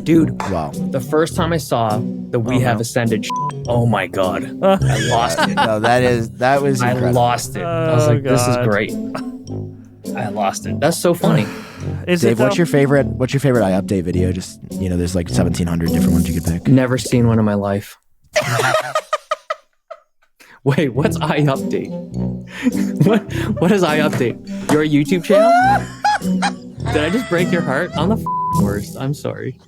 Dude, Wow. the first time I saw the We Have Ascended, oh my God, I lost it. No, that was incredible. I lost it. I was like, this is great. I lost it. That's so funny. Dave, what's your favorite iUpdate video? Just, there's like 1,700 different ones you could pick. Never seen one in my life. Wait, what's iUpdate? What is iUpdate? Your YouTube channel? Did I just break your heart? I'm the worst. I'm sorry.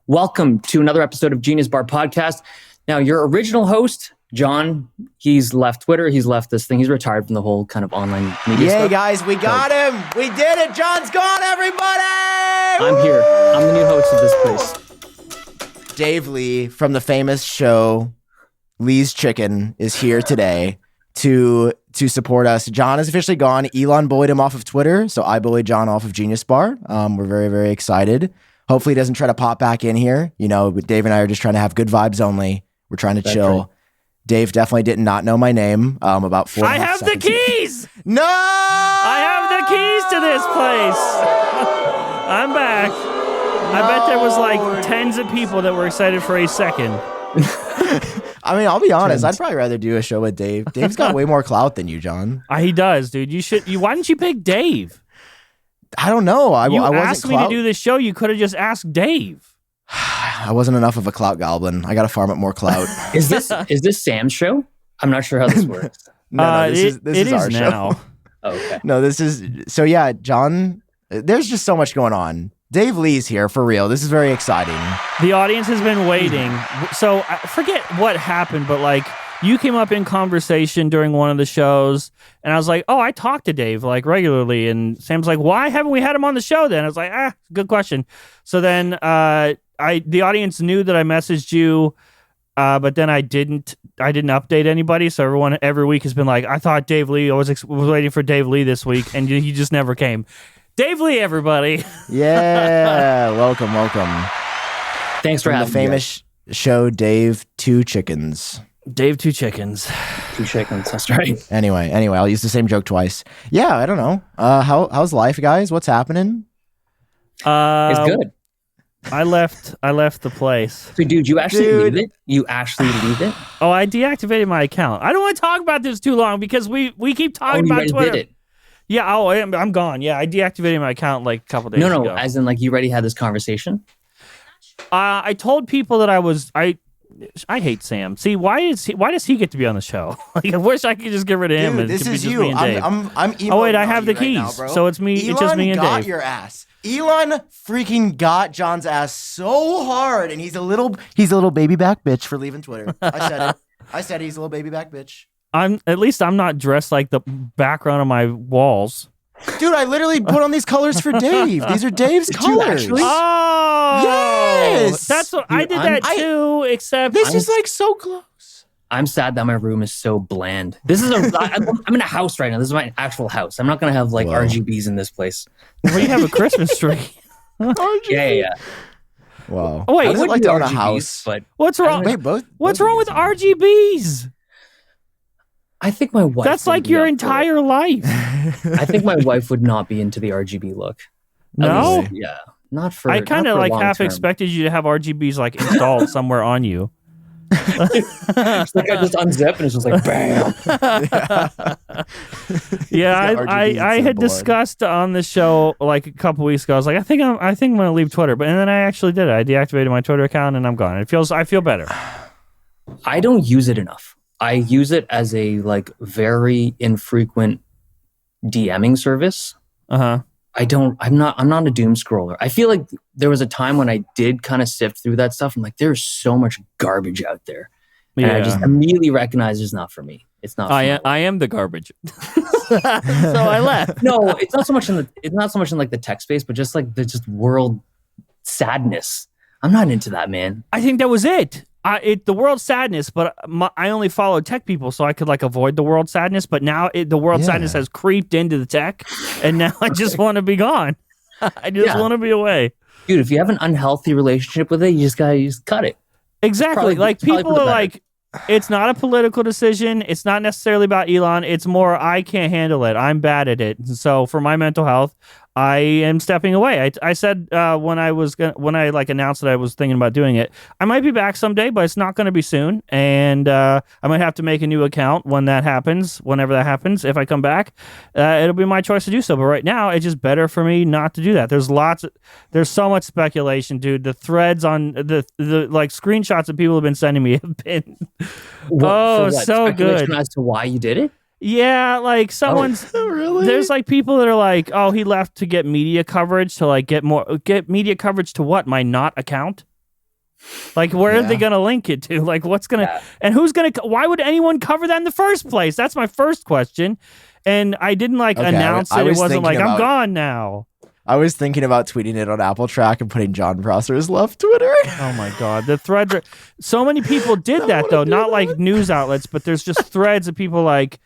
Welcome to another episode of GeniusBar podcast. Now, your original host, John, he's left Twitter. He's left this thing. He's retired from the whole kind of online media stuff. Yay, guys, we got him. We did it. John's gone, everybody. I'm here. I'm the new host of this place. Dave Lee from the famous show Lee's Chicken is here today to support us. John is officially gone. Elon bullied him off of Twitter, so I bullied John off of GeniusBar. We're very, very excited. Hopefully he doesn't try to pop back in here. Dave and I are just trying to have good vibes only. We're trying to chill. Right. Dave definitely did not know my name about 4 I have the keys! No! I have the keys to this place! I'm back. I bet there was like tens of people that were excited for a second. I mean, I'll be honest. I'd probably rather do a show with Dave. Dave's got way more clout than you, John. He does, dude. Why didn't you pick Dave? I don't know. I wasn't asked me to do this show. You could have just asked Dave. I wasn't enough of a clout goblin. I got to farm up more clout. Is this Sam's show? I'm not sure how this works. No, this is our now. show. Oh, okay. No, this is so. Yeah, John. There's just so much going on. Dave Lee's here for real. This is very exciting. The audience has been waiting. So I forget what happened, but like you came up in conversation during one of the shows, and I was like, "Oh, I talk to Dave like regularly." And Sam's like, "Why haven't we had him on the show then?" I was like, good question." So then the audience knew that I messaged you, but then I didn't update anybody. So everyone every week has been like, "I thought Dave Lee. I was waiting for Dave Lee this week, and he just never came." Dave Lee, everybody. Yeah, welcome. Thanks for having the famous show, Dave Two Chickens. Dave Two Chickens. Two chickens, that's right. Anyway, I'll use the same joke twice. Yeah, I don't know. How's life, guys? What's happening? It's good. I left the place. So, dude, you actually leave it? You actually leave it? Oh, I deactivated my account. I don't want to talk about this too long because we keep talking about Twitter. Did it? Yeah, I'm gone. Yeah, I deactivated my account like a couple days ago. No, as in like you already had this conversation? I told people that I hate Sam. See, why does he get to be on the show? Like, I wish I could just get rid of him. Dude, this is you. I'm oh wait, I have the keys, right now, so it's me. Elon it's just me and got Dave. Your ass. Elon freaking got John's ass so hard, and he's a little baby back bitch for leaving Twitter. I said he's a little baby back bitch. At least I'm not dressed like the background on my walls. Dude, I literally put on these colors for Dave. These are Dave's colors. Oh, yes. That's what I did that too. Except this is like so close. I'm sad that my room is so bland. This is I'm in a house right now. This is my actual house. I'm not gonna have like RGBs in this place. Well, you have a Christmas tree. Yeah. Wow. Oh, wait, I would like to own a RGBs, house. But what's wrong? Wait, both. What's wrong with RGBs? I think my wife. That's like your entire life. I think my wife would not be into the RGB look. No. Least, yeah, not for. I kind of like half term. expected you to have RGBs like installed somewhere on you. It's like I just unzip and it's just like bam. Yeah, I had discussed on the show like a couple weeks ago. I was like, I think I'm gonna leave Twitter, and then I actually did it. I deactivated my Twitter account and I'm gone. I feel better. I don't use it enough. I use it as a like very infrequent DMing service. I'm not a doom scroller. I feel like there was a time when I did kind of sift through that stuff. I'm like, there's so much garbage out there. And I just immediately recognized it's not for me. It's not. I am the garbage. So I left. No, it's not so much in like the tech space, but just like the world sadness. I'm not into that, man. I think that was it. The world sadness, but I only follow tech people, so I could like avoid the world sadness. But now the world sadness has creeped into the tech, and now I just want to be gone. I just want to be away, dude. If you have an unhealthy relationship with it, you just cut it. Exactly. Like people are like, it's not a political decision. It's not necessarily about Elon. It's more I can't handle it. I'm bad at it. So for my mental health, I am stepping away. I said when I like announced that I was thinking about doing it, I might be back someday, but it's not going to be soon. And I might have to make a new account whenever that happens. If I come back, it'll be my choice to do so. But right now, it's just better for me not to do that. There's so much speculation, dude. The threads on the like screenshots that people have been sending me have been so good as to why you did it. Yeah, like someone's really? There's like people that are like, oh, he left to get media coverage to like get media coverage to what? My not account? Like, where are they gonna link it to? Like, what's gonna and who's gonna? Why would anyone cover that in the first place? That's my first question. And I didn't announce it. It wasn't like I'm gone now. I was thinking about tweeting it on Apple Track and putting John Prosser's left Twitter. Oh my God. The threads are so many people did that though, not like news outlets, but there's just threads of people like,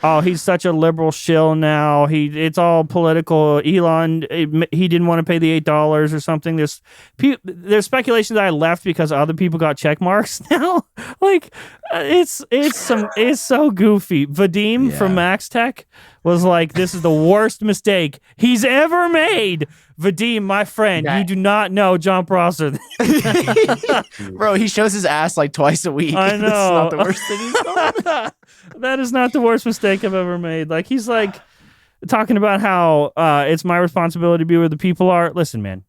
oh, he's such a liberal shill now. It's all political. Elon, he didn't want to pay the $8 or something. There's speculation that I left because other people got check marks now. Like, it's so goofy. Vadim from Max Tech was like, this is the worst mistake he's ever made. Vadim, my friend, you do not know John Prosser. Bro, he shows his ass like twice a week. I know. That's not the worst thing he's done. That is not the worst mistake I've ever made. Like, he's like talking about how it's my responsibility to be where the people are. Listen, man,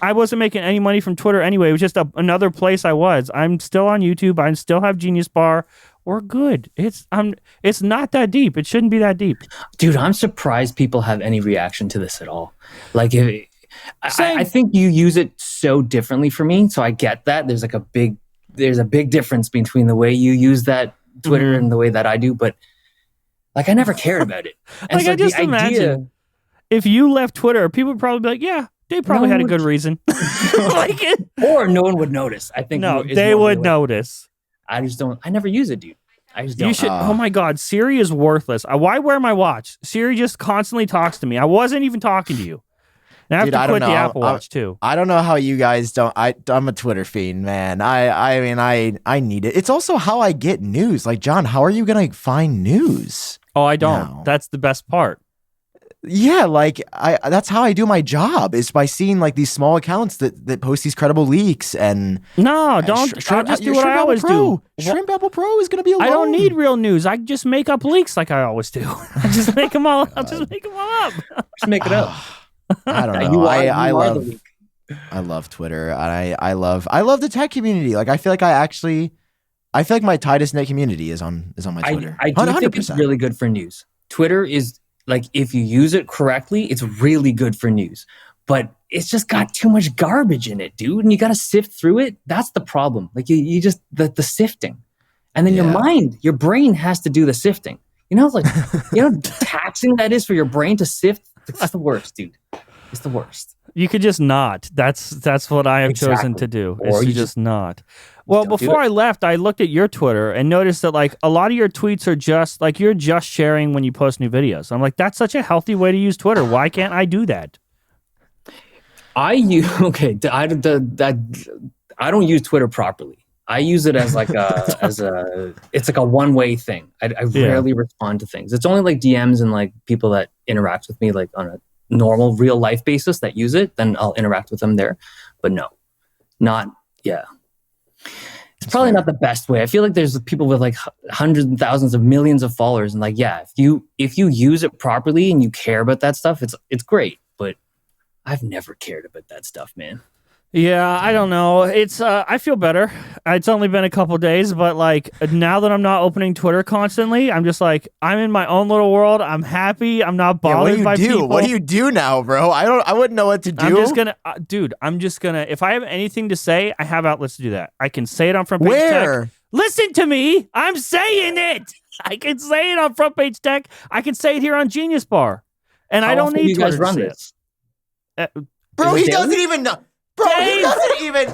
I wasn't making any money from Twitter anyway. It was just another place I was. I'm still on YouTube. I still have GeniusBar. We're good. It's not that deep. It shouldn't be that deep. Dude, I'm surprised people have any reaction to this at all. Like, I think you use it so differently for me, so I get that. There's a big difference between the way you use that Twitter and the way that I do, but like I never cared about it. And like, I just imagine if you left Twitter, people would probably be like, yeah, they probably had a good reason. Like it. Or no one would notice. I think they would notice. I just don't. I never use it, dude. I just don't. You should. Oh my God, Siri is worthless. Why wear my watch? Siri just constantly talks to me. I wasn't even talking to you. And I have to quit the Apple Watch too. I don't know how you guys don't. I'm a Twitter fiend, man. I mean, I need it. It's also how I get news. Like, John, how are you gonna find news? Oh, I don't. No. That's the best part. Yeah, like that's how I do my job, is by seeing like these small accounts that post these credible leaks. And no, don't. I'll just do what I always do. Shrimp Apple Pro is gonna be alone. I don't need real news. I just make up leaks like I always do. I just make them all. I'll just make them all up. Just make it up. I don't know. I love Twitter. I love the tech community. Like, I feel like my tightest knit community is on my Twitter. I do 100%. Think it's really good for news. Twitter is, like, if you use it correctly, it's really good for news. But it's just got too much garbage in it, dude. And you got to sift through it. That's the problem. Like, you just, the sifting. And then your brain has to do the sifting. You know, like, taxing that is for your brain to sift. It's the worst, dude. It's the worst. You could just not. That's what I have chosen to do. Or you just not. Well, before I left, I looked at your Twitter and noticed that like a lot of your tweets are just like you're just sharing when you post new videos. I'm like, that's such a healthy way to use Twitter. Why can't I do that? I don't use Twitter properly. I use it as like it's like a one-way thing. I rarely respond to things. It's only like DMs and like people that interact with me like on a normal real life basis that use it. Then I'll interact with them there. But no, it's probably not the best way. I feel like there's people with like hundreds and thousands of millions of followers, and like, yeah, if you use it properly and you care about that stuff, it's great. But I've never cared about that stuff, man. Yeah, I don't know. It's I feel better. It's only been a couple days, but like now that I'm not opening Twitter constantly, I'm just like I'm in my own little world. I'm happy. I'm not bothered by people. What do you do now, bro? I wouldn't know what to do. I'm just gonna. If I have anything to say, I have outlets to do that. I can say it on Front Page Tech. Listen to me. I'm saying it. I can say it on Front Page Tech. I can say it here on GeniusBar, and I don't need you guys run this. Bro, he doesn't even know. Bro, he doesn't even.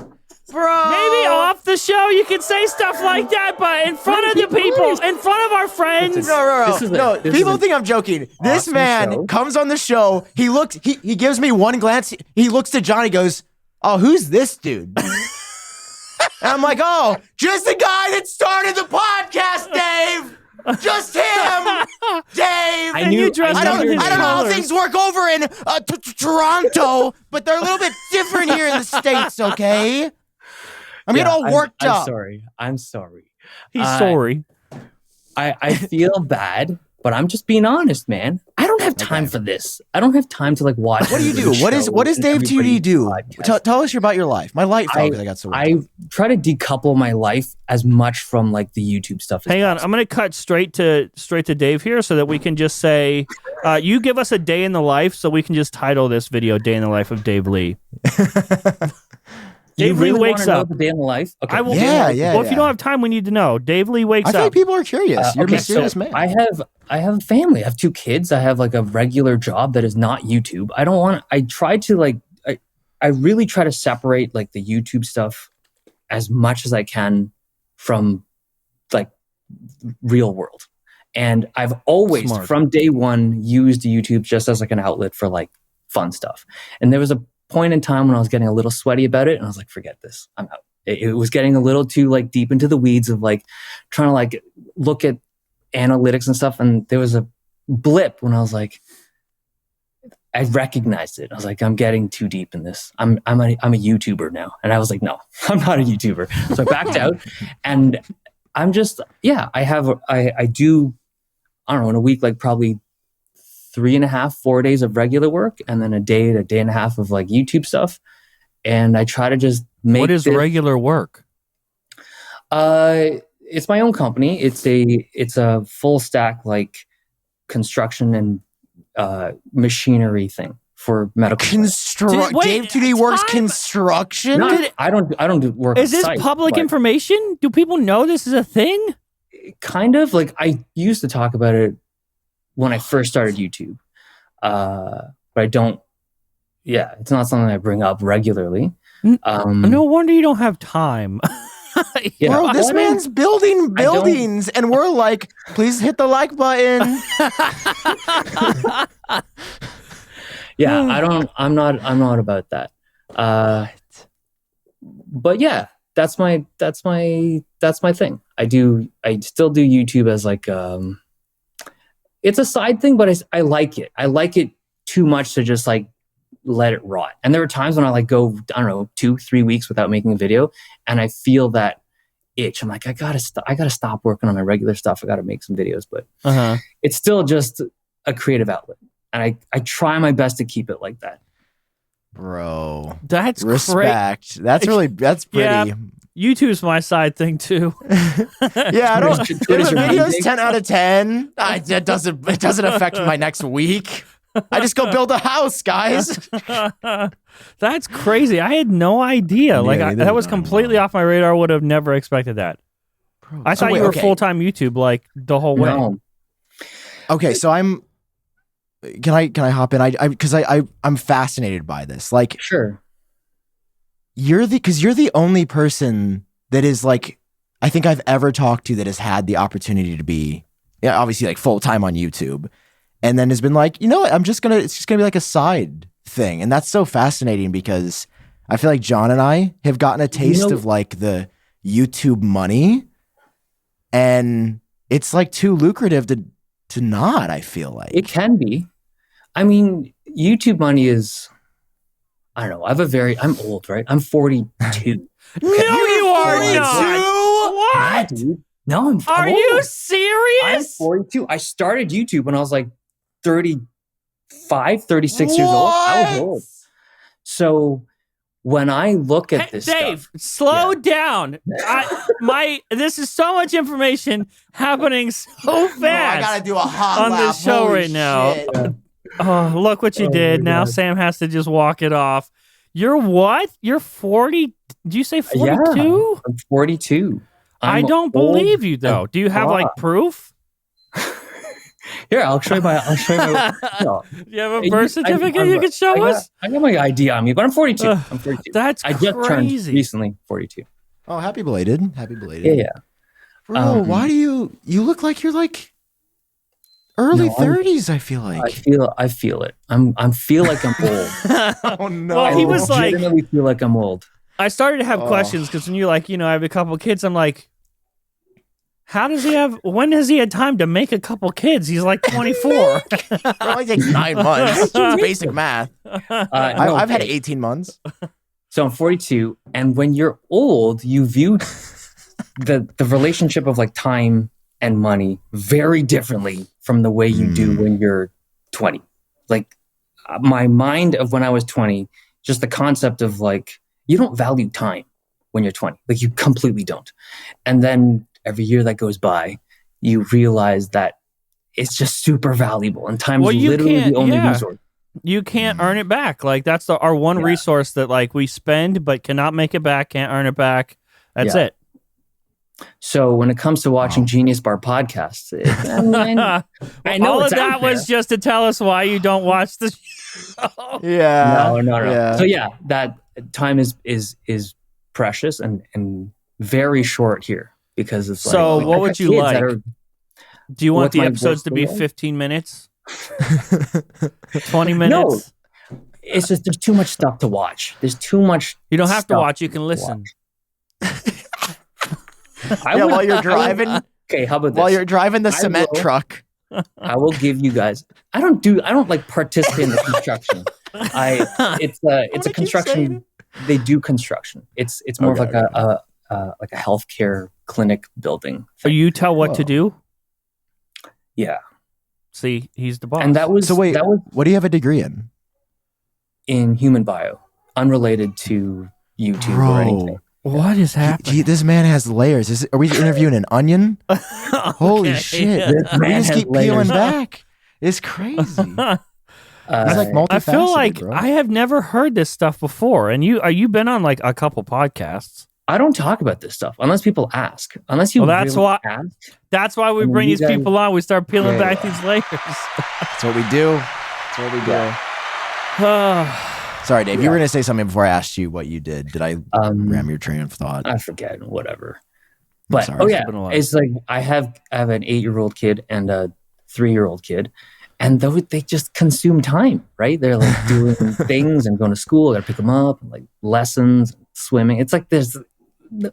Bro. Maybe off the show you can say stuff like that, but in front of the people, in front of our friends. No. People think I'm joking. This man comes on the show. He looks. He gives me one glance. He looks to Johnny. Goes, "Oh, who's this dude?" And I'm like, "Oh, just the guy that started the podcast, Dave." Just him, Dave. And you dressed I up don't in know his how colors. things work over in Toronto, but they're a little bit different here in the States, okay? I'm getting all worked up. I'm sorry. He's sorry. I feel bad, but I'm just being honest, man. I don't have time for this. I don't have time to like watch. What do you do? What is Dave TD do? Tell us about your life. My life. I got so. I try to decouple my life as much from like the YouTube stuff. Hang on, I'm gonna cut straight to Dave here, so that we can just say, you give us a day in the life, so we can just title this video "Day in the Life of Dave Lee." Dave Lee wakes up. The day in the life. Okay. I will. Yeah. Well, if you don't have time, we need to know. Dave Lee wakes up. I think people are curious. You're a mysterious man. I have a family. I have 2 kids. I have like a regular job that is not YouTube. I really try to separate like the YouTube stuff as much as I can from like real world. And I've always, from day one, used YouTube just as like an outlet for like fun stuff. And there was a point in time when I was getting a little sweaty about it, and I was like, forget this, I'm out. It was getting a little too like deep into the weeds of like trying to like look at analytics and stuff. And there was a blip when I was like, I recognized it. I was like, I'm getting too deep in this. I'm a YouTuber now. And I was like, no, I'm not a YouTuber. So I backed out, and I'm just, I do, I don't know, in a week, like probably 3.5, 4 days of regular work, and then a day and a half of like YouTube stuff. And I try to just make. What is regular work? It's my own company. It's a full stack like construction and machinery thing for medical. Dave 2D works construction. I don't do work. Is this public information? Do people know this is a thing? Kind of. Like I used to talk about it when I first started YouTube, but I don't. Yeah, it's not something I bring up regularly. No wonder you don't have time. Bro, this man's building buildings, and we're like, please hit the like button. Yeah, I'm not about that. But yeah, that's my thing. I still do YouTube as like it's a side thing, but I like it. I like it too much to just like let it rot. And there are times when I like go, I don't know, 2-3 weeks without making a video, and I feel that itch. I'm like, I gotta stop working on my regular stuff. I gotta make some videos, but it's still just a creative outlet, and I try my best to keep it like that. Bro, that's respect. That's pretty. Yeah, YouTube's my side thing too. Yeah, I don't. If a video's 10 out of 10, it doesn't affect my next week. I just go build a house, guys. That's crazy. I had no idea. That was completely off my radar. Would have never expected that. Bro, I thought you were full-time YouTube like the whole way. No. Okay, so I'm. Can I hop in? Because I'm fascinated by this. Like, sure. You're the only person that is like, I think I've ever talked to that has had the opportunity to be, obviously like full time on YouTube, and then has been like, you know what, it's just gonna be like a side thing, and that's so fascinating because I feel like John and I have gotten a taste of like the YouTube money, and it's like too lucrative to not. I feel like it can be. I mean, YouTube money is. I don't know. I'm old, right? I'm 42. Okay. No, you are 42? not. What? Yeah, dude. No, I'm Are old. you serious? I'm 42. I started YouTube when I was like 35, 36 years old. I was old. So when I look at this Dave, stuff, slow down. This is so much information happening so fast. I gotta do a hot on lap. this show Holy right now. shit. Oh, look what you did. Now Sam has to just walk it off. You're what? You're 40? Did you say 42? Yeah, I'm 42. I don't believe you though. Do you have like proof? Here, I'll show you my. Do you have a birth certificate you can show us? I got my ID on me, but I'm 42. I'm 42. That's I just turned recently 42. Oh, happy belated. Yeah. Bro, why do you look like you're like early 30s? I feel like. I feel it. I feel like I'm old. Oh no. Well, he was like, I feel like I'm old. I started to have questions because when you're like, I have a couple of kids, I'm like, How does he have? When has he had time to make a couple kids? He's like 24. It only takes 9 months. It's basic math. I've had okay. 18 months. So I'm 42, and when you're old, you view the relationship of like time and money very differently from the way you do when you're 20. Like my mind of when I was 20, just the concept of like you don't value time when you're 20. Like you completely don't. And then every year that goes by, you realize that it's just super valuable, and time is literally the only resource. You can't earn it back. Like that's our one resource that like we spend but cannot make it back, can't earn it back. That's it. So when it comes to watching GeniusBar podcasts, I know all of it's that out there. was just to tell us why you don't watch the show. Yeah. No. Yeah. So yeah, that time is precious and very short here because it's like. So what I would got you kids like? that are- Do you want What's the my episodes to be work 15 minutes? 20 minutes? No, it's just there's too much stuff to watch. There's too much. You don't have to stuff watch. You can listen. While you're driving. Okay, how about this? While you're driving the I cement will- truck. I will give you guys. I don't like participate in the construction. It's a keep construction. saying They do construction. It's more Okay, of like a healthcare clinic building. So you tell what to do? Yeah, See, he's the boss. and that was So wait, that was what do you have a degree in? in human bio, unrelated to YouTube or anything. What is happening? This man has layers. Are we interviewing an onion? Holy shit. This We man just has keep peeling layers. back. It's crazy. He's like multifaceted, I feel like bro. I have never heard this stuff before. And you've been on like a couple podcasts. I don't talk about this stuff unless people ask. Unless you Well, that's really why- ask. That's why we And bring you these guys- people on. We start peeling Yeah, back these layers. That's what we do. That's what we do. Yeah. Sorry, Dave. You were going to say something before I asked you what you did. Did I ram your train of thought? I forget, whatever. But sorry. It's been a while. it's like I have an 8-year-old kid and a 3-year-old kid, and they just consume time, right? They're like doing things and going to school. I got to pick them up, and like lessons, swimming. It's like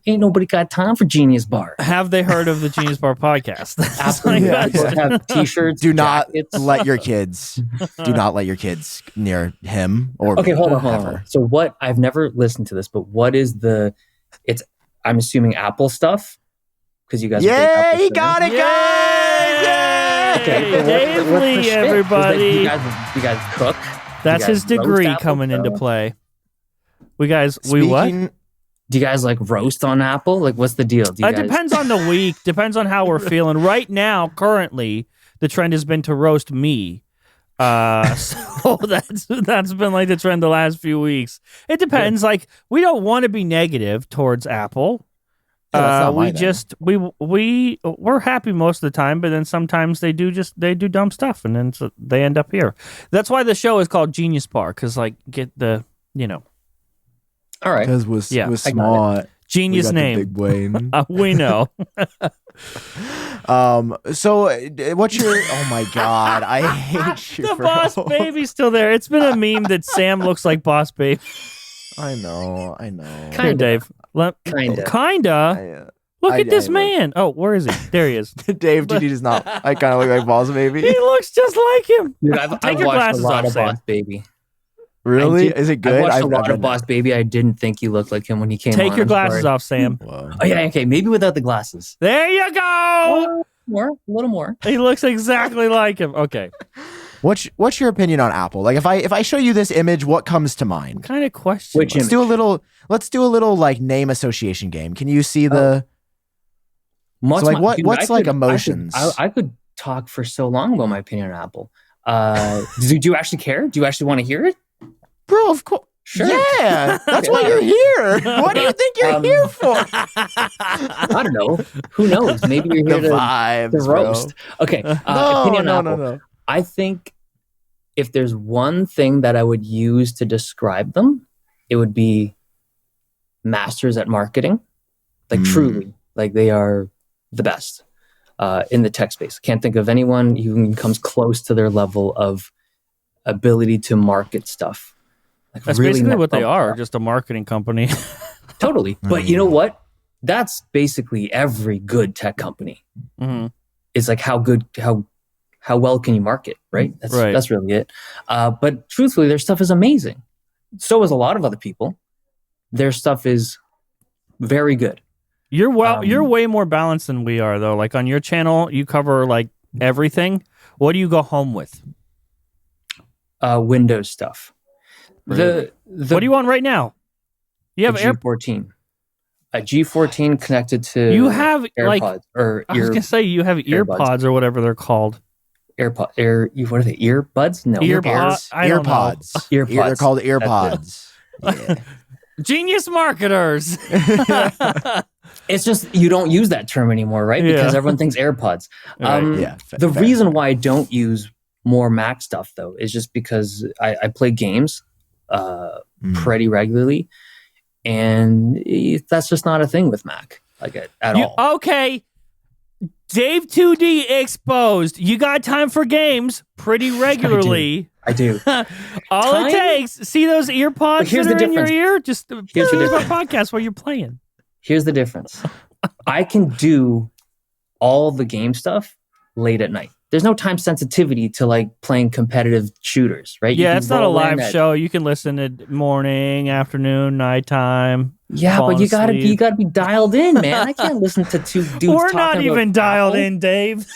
ain't nobody got time for GeniusBar. Have they heard of the GeniusBar podcast? Absolutely, Yeah. people have T-shirts. Do not jackets. let your kids. Do not let your kids near him or Okay, me, hold on. ever. So what? I've never listened to this, but what is I'm assuming Apple stuff because you guys. are big Yeah, Apple he fans. got it, guys! Yay! Okay, but Dave what's the Lee, shtick? everybody. Do you guys cook? That's Do you his guys roast degree apple coming into stuff? play. We what? Speaking- Do you guys like roast on Apple? Like, what's the deal? Do you It guys, depends on the week. Depends on how we're feeling. Right now, currently, the trend has been to roast me. So that's been like the trend the last few weeks. It depends. Like we don't want to be negative towards Apple. Yeah, that's not We mine, just we're happy most of the time, but then sometimes they do dumb stuff, and then they end up here. That's why the show is called GeniusBar, because like get the All right. Because Yeah, we're I got smart. genius We got the name. big brain. We know. So what's your? Oh my god, I hate you. The bro. Boss Baby's still there. It's been a meme that Sam looks like Boss Baby. I know. Here, Kinda. Dave. Kinda. Look I- at this I- man. Oh, where is he? There he is. Dave, Judy does not. I kind of look like Boss He Baby. looks just like him. Dude, I've Take your watched glasses a lot off, of Sam. Boss Baby. Really? Is it I good? watched a I've lot of Boss Baby. I didn't think you looked like him when he came on. Take your I'm glasses sorry. off, Sam. Whoa. Oh yeah, okay. Maybe without the glasses. There you go. A little more. He looks exactly like him. Okay. What's your opinion on Apple? Like if I show you this image, what comes to mind? What kind of question? Which Let's do a little like name association game. Can you see the What's So, like, my- what's, like, emotions? I could talk for so long about my opinion on Apple. Do you actually care? Do you actually want to hear it? bro? Of course. Sure. Yeah, that's why you're here. What do you think you're here for? I don't know. Who knows? Maybe you're The here to vibes, roast. Okay. No, opinion on no, Apple. no. I think if there's one thing that I would use to describe them, it would be masters at marketing. Like truly, like they are the best in the tech space. Can't think of anyone who even comes close to their level of ability to market stuff. Like That's really basically next what they level are, stuff. just a marketing company. Totally. But you know what? that's basically every good tech company. Mm-hmm. It's like how well can you market, right? That's really it. But truthfully, their stuff is amazing. So is a lot of other people. Their stuff is very good. You're way more balanced than we are, though. Like on your channel, you cover like everything. What do you go home with? Windows stuff. Really? What do you want right now? You have G14. A G14 connected to you have AirPods like or I was gonna say you have earpods or whatever they're called. What are they? Earbuds? No, earpods. Earpods. They're called earpods. Yeah. Genius marketers. It's just you don't use that term anymore, right? Yeah. Because everyone thinks AirPods. The reason why I don't use more Mac stuff though is just because I play games pretty regularly, and that's just not a thing with Mac at all. Okay. Dave 2D exposed. You got time for games pretty regularly. I do. All it takes. See those ear pods that are in your ear? Just here's the difference. Podcast while you're playing. Here's the difference. I can do all the game stuff late at night. There's no time sensitivity to like playing competitive shooters, right? Yeah, it's not a live show. You can listen at morning, afternoon, nighttime. Yeah, but you gotta be dialed in, man. I can't listen to two dudes. We're not even dialed in, Dave.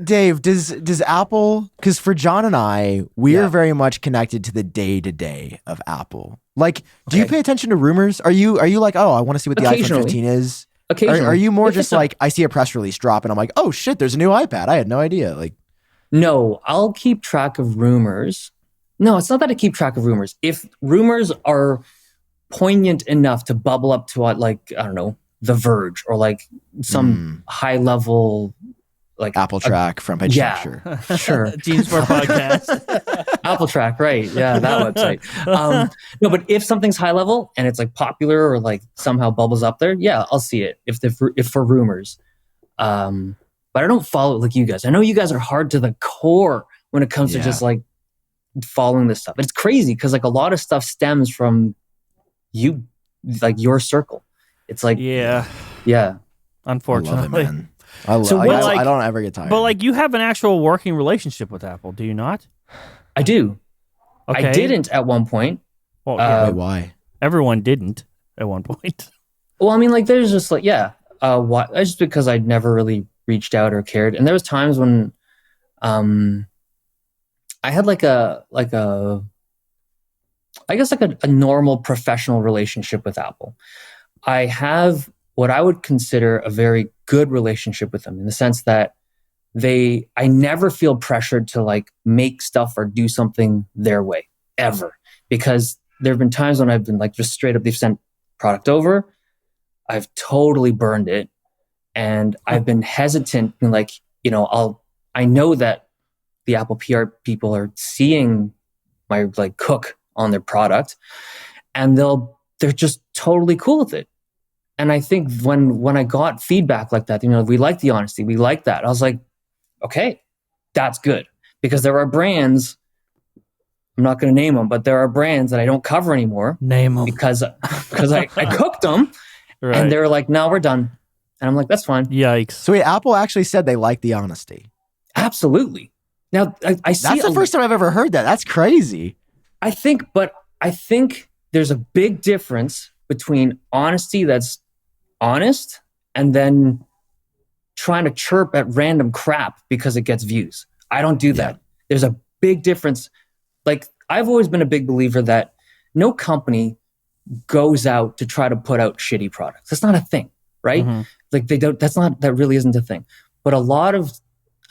Dave, does Apple? Because for John and I, we are very much connected to the day-to-day of Apple. Like, do you pay attention to rumors? Are you like, oh, I want to see what the iPhone 15 is? Occasionally. Are you more just like, I see a press release drop and I'm like, oh shit, there's a new iPad. I had no idea. Like, no, I'll keep track of rumors. No, it's not that I keep track of rumors. If rumors are poignant enough to bubble up to what, like, I don't know, The Verge or like some high level, like Apple Track from Head Structure. Yeah, sure. GeniusBar podcast. Apple Track, right. Yeah, that website. No, but if something's high level and it's like popular or like somehow bubbles up there, yeah, I'll see it if for rumors. But I don't follow it like you guys. I know you guys are hard to the core when it comes to just like following this stuff. It's crazy because like a lot of stuff stems from you, like your circle. It's like, yeah. Unfortunately. I love it, man. I don't ever get tired. But like you have an actual working relationship with Apple, do you not? I do. Okay. I didn't at one point. Well, yeah. Wait, why? Everyone didn't at one point. Well, I mean, like there's just like, that's just because I'd never really reached out or cared. And there was times when I had a normal professional relationship with Apple. I have what I would consider a very good relationship with them in the sense that I never feel pressured to like make stuff or do something their way ever, because there have been times when I've been like just straight up, they've sent product over. I've totally burned it. And I've been hesitant and like, I know that the Apple PR people are seeing my like cook on their product and they're just totally cool with it. And I think when I got feedback like that, we like the honesty, we like that. I was like, okay, that's good. Because there are brands, I'm not going to name them, but there are brands that I don't cover anymore. Name them. Because I cooked them and they're like, no, we're done. And I'm like, that's fine. Yikes. So wait, Apple actually said they like the honesty. Absolutely. Now, I see... That's the first time I've ever heard that. That's crazy. I think there's a big difference between honesty that's honest and then trying to chirp at random crap because it gets views. I don't do that. There's a big difference. Like, I've always been a big believer that no company goes out to try to put out shitty products. That's not a thing, right? Mm-hmm. Like that really isn't a thing. But a lot of,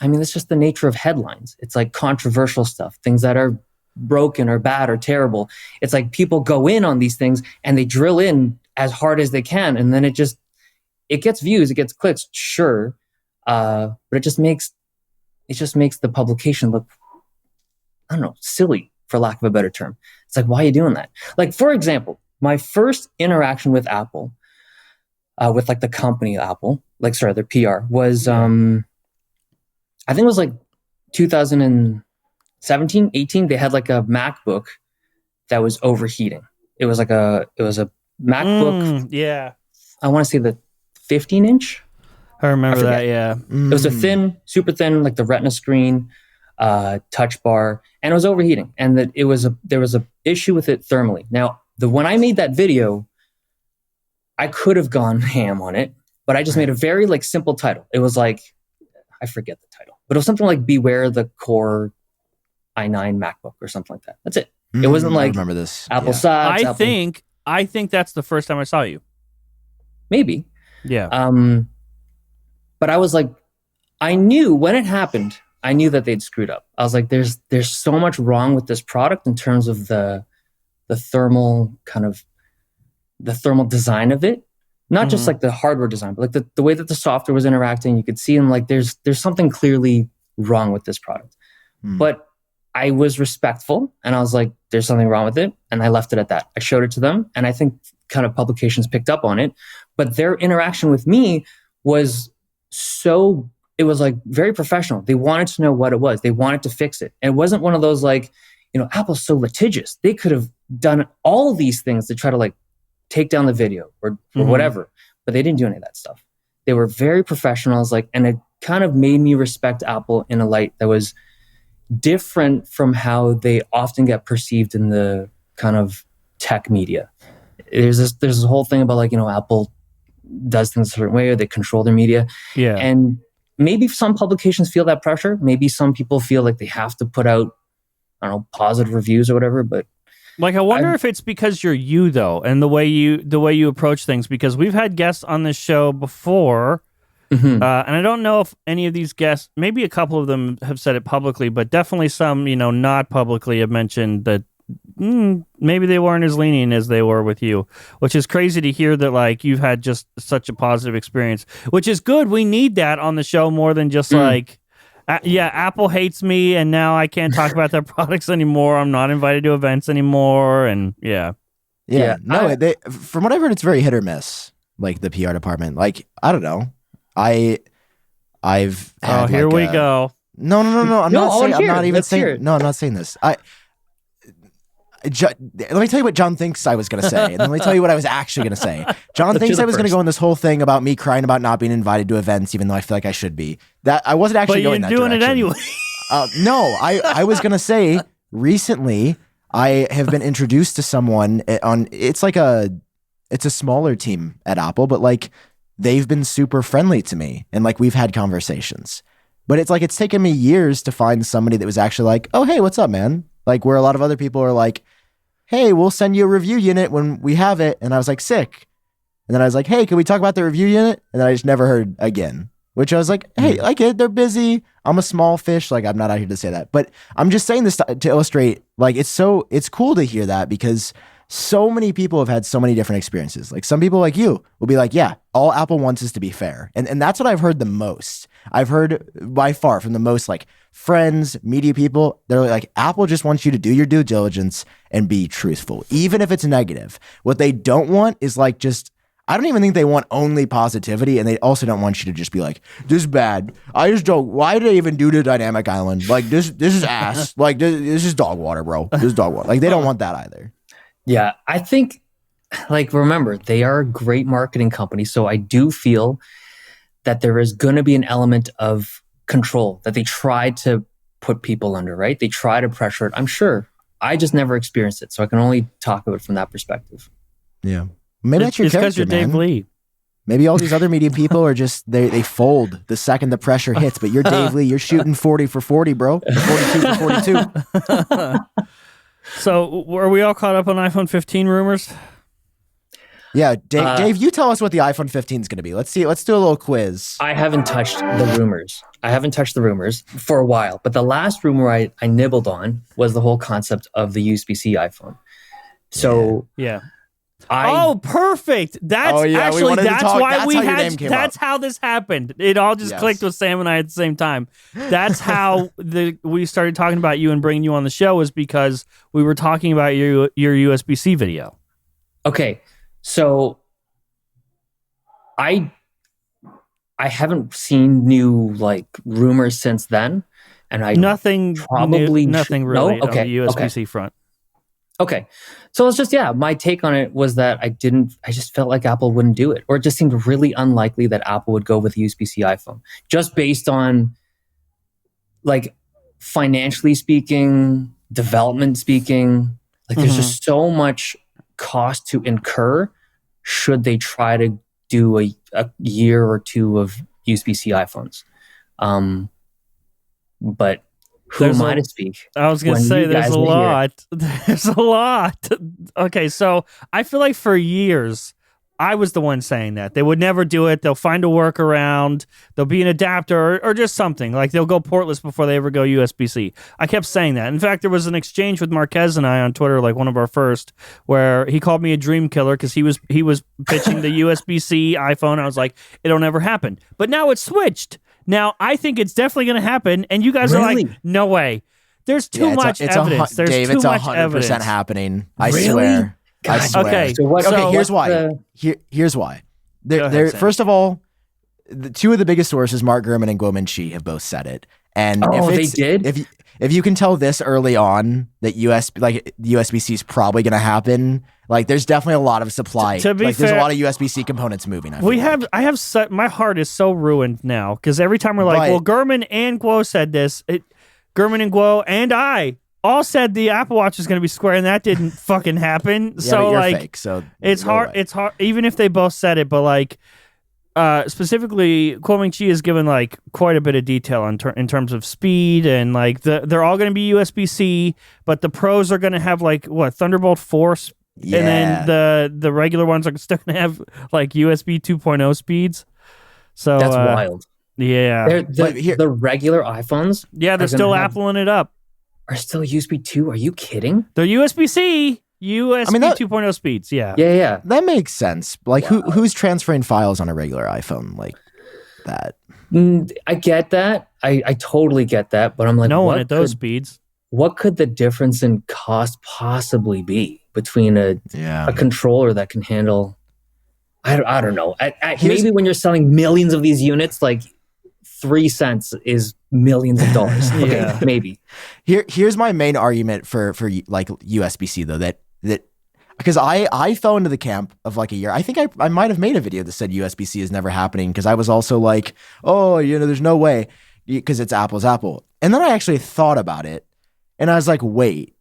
it's just the nature of headlines. It's like controversial stuff, things that are broken or bad or terrible. It's like people go in on these things and they drill in as hard as they can. And then it gets views, it gets clicks, sure. But it just makes the publication look, I don't know, silly, for lack of a better term. It's like, why are you doing that? Like, for example, my first interaction with Apple, with like the company Apple, their PR was, I think it was like 2017, 18. They had like a MacBook that was overheating. It was a MacBook. Yeah. I want to say the 15-inch. I remember that, yeah. It was a thin, super thin, like the Retina screen, touch bar, and it was overheating. And that there was a issue with it thermally. Now, when I made that video, I could have gone ham on it, but I just made a very like simple title. It was like, I forget the title, but it was something like "Beware the Core i9 MacBook" or something like that. That's it. It wasn't like, I remember this. Apple sucks. I think that's the first time I saw you. Maybe. Yeah. But I was like, I knew when it happened, I knew that they'd screwed up. I was like, there's so much wrong with this product in terms of the thermal design of it. Not just like the hardware design, but like the way that the software was interacting. You could see and like there's something clearly wrong with this product. But I was respectful and I was like, there's something wrong with it. And I left it at that. I showed it to them and I think kind of publications picked up on it. But their interaction with me was it was like very professional. They wanted to know what it was. They wanted to fix it. And it wasn't one of those like, Apple's so litigious. They could have done all these things to try to like take down the video or whatever, but they didn't do any of that stuff. They were very professional. And it kind of made me respect Apple in a light that was different from how they often get perceived in the kind of tech media. There's this whole thing about like, Apple does things a certain way or they control their media. Yeah. And maybe some publications feel that pressure. Maybe some people feel like they have to put out, I don't know, positive reviews or whatever, but like, I wonder if it's because you're you though, and the way you approach things, because we've had guests on this show before. And I don't know if any of these guests, maybe a couple of them have said it publicly, but definitely some, not publicly have mentioned that maybe they weren't as lenient as they were with you, which is crazy to hear that like you've had just such a positive experience, which is good. We need that on the show more than just like, Apple hates me and now I can't talk about their products anymore. I'm not invited to events anymore. And no, from what I've heard, it's very hit or miss, like the PR department. Like, I don't know. I've had here we go. No. I'm not saying this. Let me tell you what John thinks I was going to say, and then let me tell you what I was actually going to say. John thinks I was going to go on this whole thing about me crying about not being invited to events, even though I feel like I should be. That I wasn't actually going that direction. But you're doing it anyway. No, I was going to say recently I have been introduced to someone it's a smaller team at Apple, but like they've been super friendly to me and like we've had conversations. But it's like it's taken me years to find somebody that was actually like, "Oh, hey, what's up, man?" Like where a lot of other people are like, "Hey, we'll send you a review unit when we have it." And I was like, sick. And then I was like, "Hey, can we talk about the review unit?" And then I just never heard again, which I was like, "Hey, I get it. They're busy. I'm a small fish. Like I'm not out here to say that." But I'm just saying this to illustrate, like, it's cool to hear that because so many people have had so many different experiences. Like some people like you will be like, yeah, all Apple wants is to be fair. And that's what I've heard the most. I've heard by far from the most like friends, media people, they're like, Apple just wants you to do your due diligence and be truthful, even if it's negative. What they don't want is like I don't even think they want only positivity, and they also don't want you to just be like, "This is bad. I just don't. Why did they even do the dynamic island? Like this is ass. Like this is dog water, bro. This is dog water." Like they don't want that either. Yeah, I think, like, remember, they are a great marketing company. So I do feel that there is going to be an element of control that they try to put people under, right? They try to pressure it. I'm sure. I just never experienced it. So I can only talk about it from that perspective. Yeah. Maybe that's your character, because you're Dave Lee. Maybe all these other media people are just, they fold the second the pressure hits. But you're Dave Lee. You're shooting 40 for 40, bro. 42 for 42. So were we all caught up on iPhone 15 rumors? Yeah, Dave, you tell us what the iPhone 15 is going to be. Let's do a little quiz. I haven't touched the rumors for a while, but the last rumor I nibbled on was the whole concept of the USB-C iPhone. So yeah. Perfect. That's that's how this happened. It all just clicked with Sam and I at the same time. That's how we started talking about you and bringing you on the show, is because we were talking about your USB-C video. Okay. So I haven't seen new like rumors since then, and nothing really on the USB-C front. Okay. So it's just, my take on it was that I just felt like Apple wouldn't do it, or it just seemed really unlikely that Apple would go with a USB-C iPhone, just based on like financially speaking, development speaking, like there's just so much cost to incur should they try to do a year or two of USB-C iPhones. But who am I to speak? I was going to say there's a lot. There's a lot. Okay, so I feel like for years, I was the one saying that. They would never do it. They'll find a workaround. There'll be an adapter or just something. Like they'll go portless before they ever go USB-C. I kept saying that. In fact, there was an exchange with Marquez and I on Twitter, like one of our first, where he called me a dream killer because he was pitching the USB-C iPhone. I was like, it'll never happen. But now it's switched. Now, I think it's definitely going to happen, and you guys are like, no way. There's too much evidence. There's Dave, too it's much 100% evidence happening. I Really? swear. God. I swear. Okay. So Here's why. Here's why. Sam. First of all, the two of the biggest sources, Mark Gurman and Guomenchi, have both said it. And they did? If you can tell this early on that USB-C is probably going to happen, like there's definitely a lot of supply. To be like fair, there's a lot of USB-C components moving. My heart is so ruined now because every time we're like, well, Gurman and Guo said this. Gurman and Guo and I all said the Apple Watch is going to be square, and that didn't fucking happen. Yeah, so but you're like, fake, so it's hard. way. It's hard, even if they both said it. But like, specifically, Kuoming-Chi has given like quite a bit of detail in terms of speed and like they're all going to be USB-C, but the Pros are going to have like Thunderbolt 4. Yeah. And then the regular ones are still going to have like USB 2.0 speeds. So that's wild. Yeah. The regular iPhones, they're still Appling it up. Are still USB 2? Are you kidding? They're USB-C, USB 2.0 speeds. Yeah. Yeah. That makes sense. Like who's transferring files on a regular iPhone like that? I get that. I totally get that. But I'm like, no one at those speeds. What could the difference in cost possibly be between a controller that can handle? I don't know. Maybe when you're selling millions of these units, like 3 cents is millions of dollars. Okay, maybe. Here's my main argument for like USB-C though, that because I fell into the camp of like a year. I think I might have made a video that said USB-C is never happening because I was also like, oh, there's no way because it's Apple's Apple. And then I actually thought about it and I was like, wait,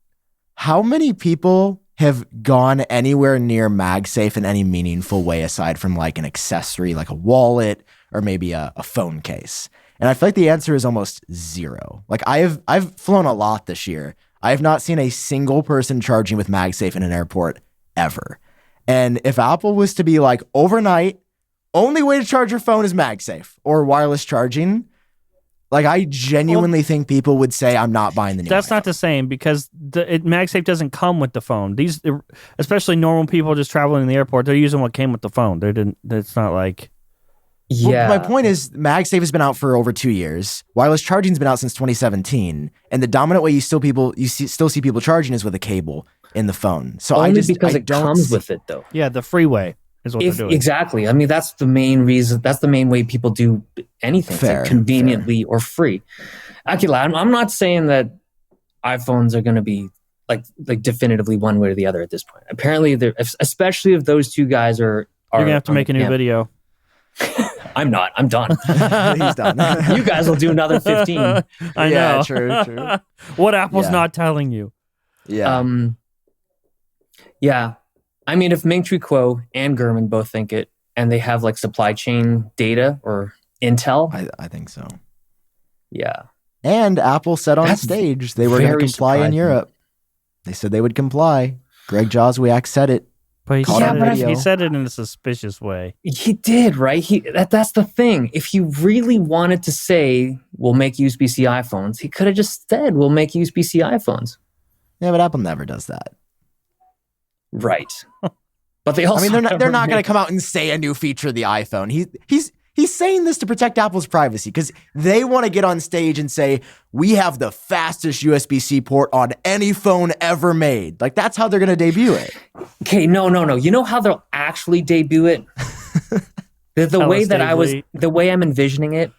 how many people have gone anywhere near MagSafe in any meaningful way aside from like an accessory, like a wallet or maybe a phone case? And I feel like the answer is almost zero. Like I've flown a lot this year. I have not seen a single person charging with MagSafe in an airport ever. And if Apple was to be like overnight, only way to charge your phone is MagSafe or wireless charging, like I genuinely think people would say, I'm not buying the new That's iPhone. not the same because MagSafe doesn't come with the phone. These, especially normal people just traveling in the airport, they're using what came with the phone. It's not like... Yeah. Well, my point is MagSafe has been out for over 2 years. Wireless charging's been out since 2017. And the dominant way you still see people charging is with a cable in the phone. So Only because it comes with it though. Yeah, the freeway is what they're doing. Exactly. I mean, that's the main reason. That's the main way people do anything. Fair, conveniently or free. Actually, I'm not saying that iPhones are going to be like definitively one way or the other at this point. Apparently, especially if those two guys are you're gonna have to make a new video. I'm not. I'm done. He's done. You guys will do another 15. I know. Yeah, true. What Apple's not telling you. Yeah. Yeah. I mean, if Ming-Chi Kuo and Gurman both think it, and they have like supply chain data or intel, I think so. Yeah. And Apple said on stage they were going to comply in Europe. They said they would comply. Greg Joswiak said it. But he said it in a suspicious way. He did, right? That's the thing. If he really wanted to say, we'll make USB-C iPhones, he could have just said, we'll make USB-C iPhones. Yeah, but Apple never does that. Right. But they also... I mean, they're not going to come out and say a new feature of the iPhone. He's saying this to protect Apple's privacy because they want to get on stage and say, we have the fastest USB-C port on any phone ever made. Like, that's how they're going to debut it. Okay, no. You know how they'll actually debut it? the way I'm envisioning it,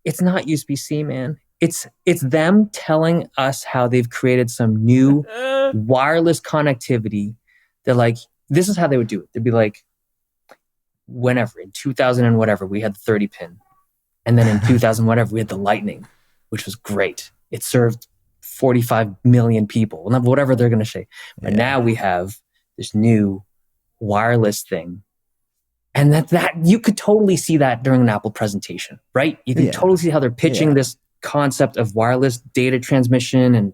it's not USB-C, man. it's them telling us how they've created some new wireless connectivity. They're like, this is how they would do it. They'd be like, whenever in 2000 and whatever, we had the 30 pin. And then in 2000, whatever, we had the Lightning, which was great. It served 45 million people, whatever they're going to say. But now we have this new wireless thing. And that you could totally see that during an Apple presentation, right? You can totally see how they're pitching this concept of wireless data transmission and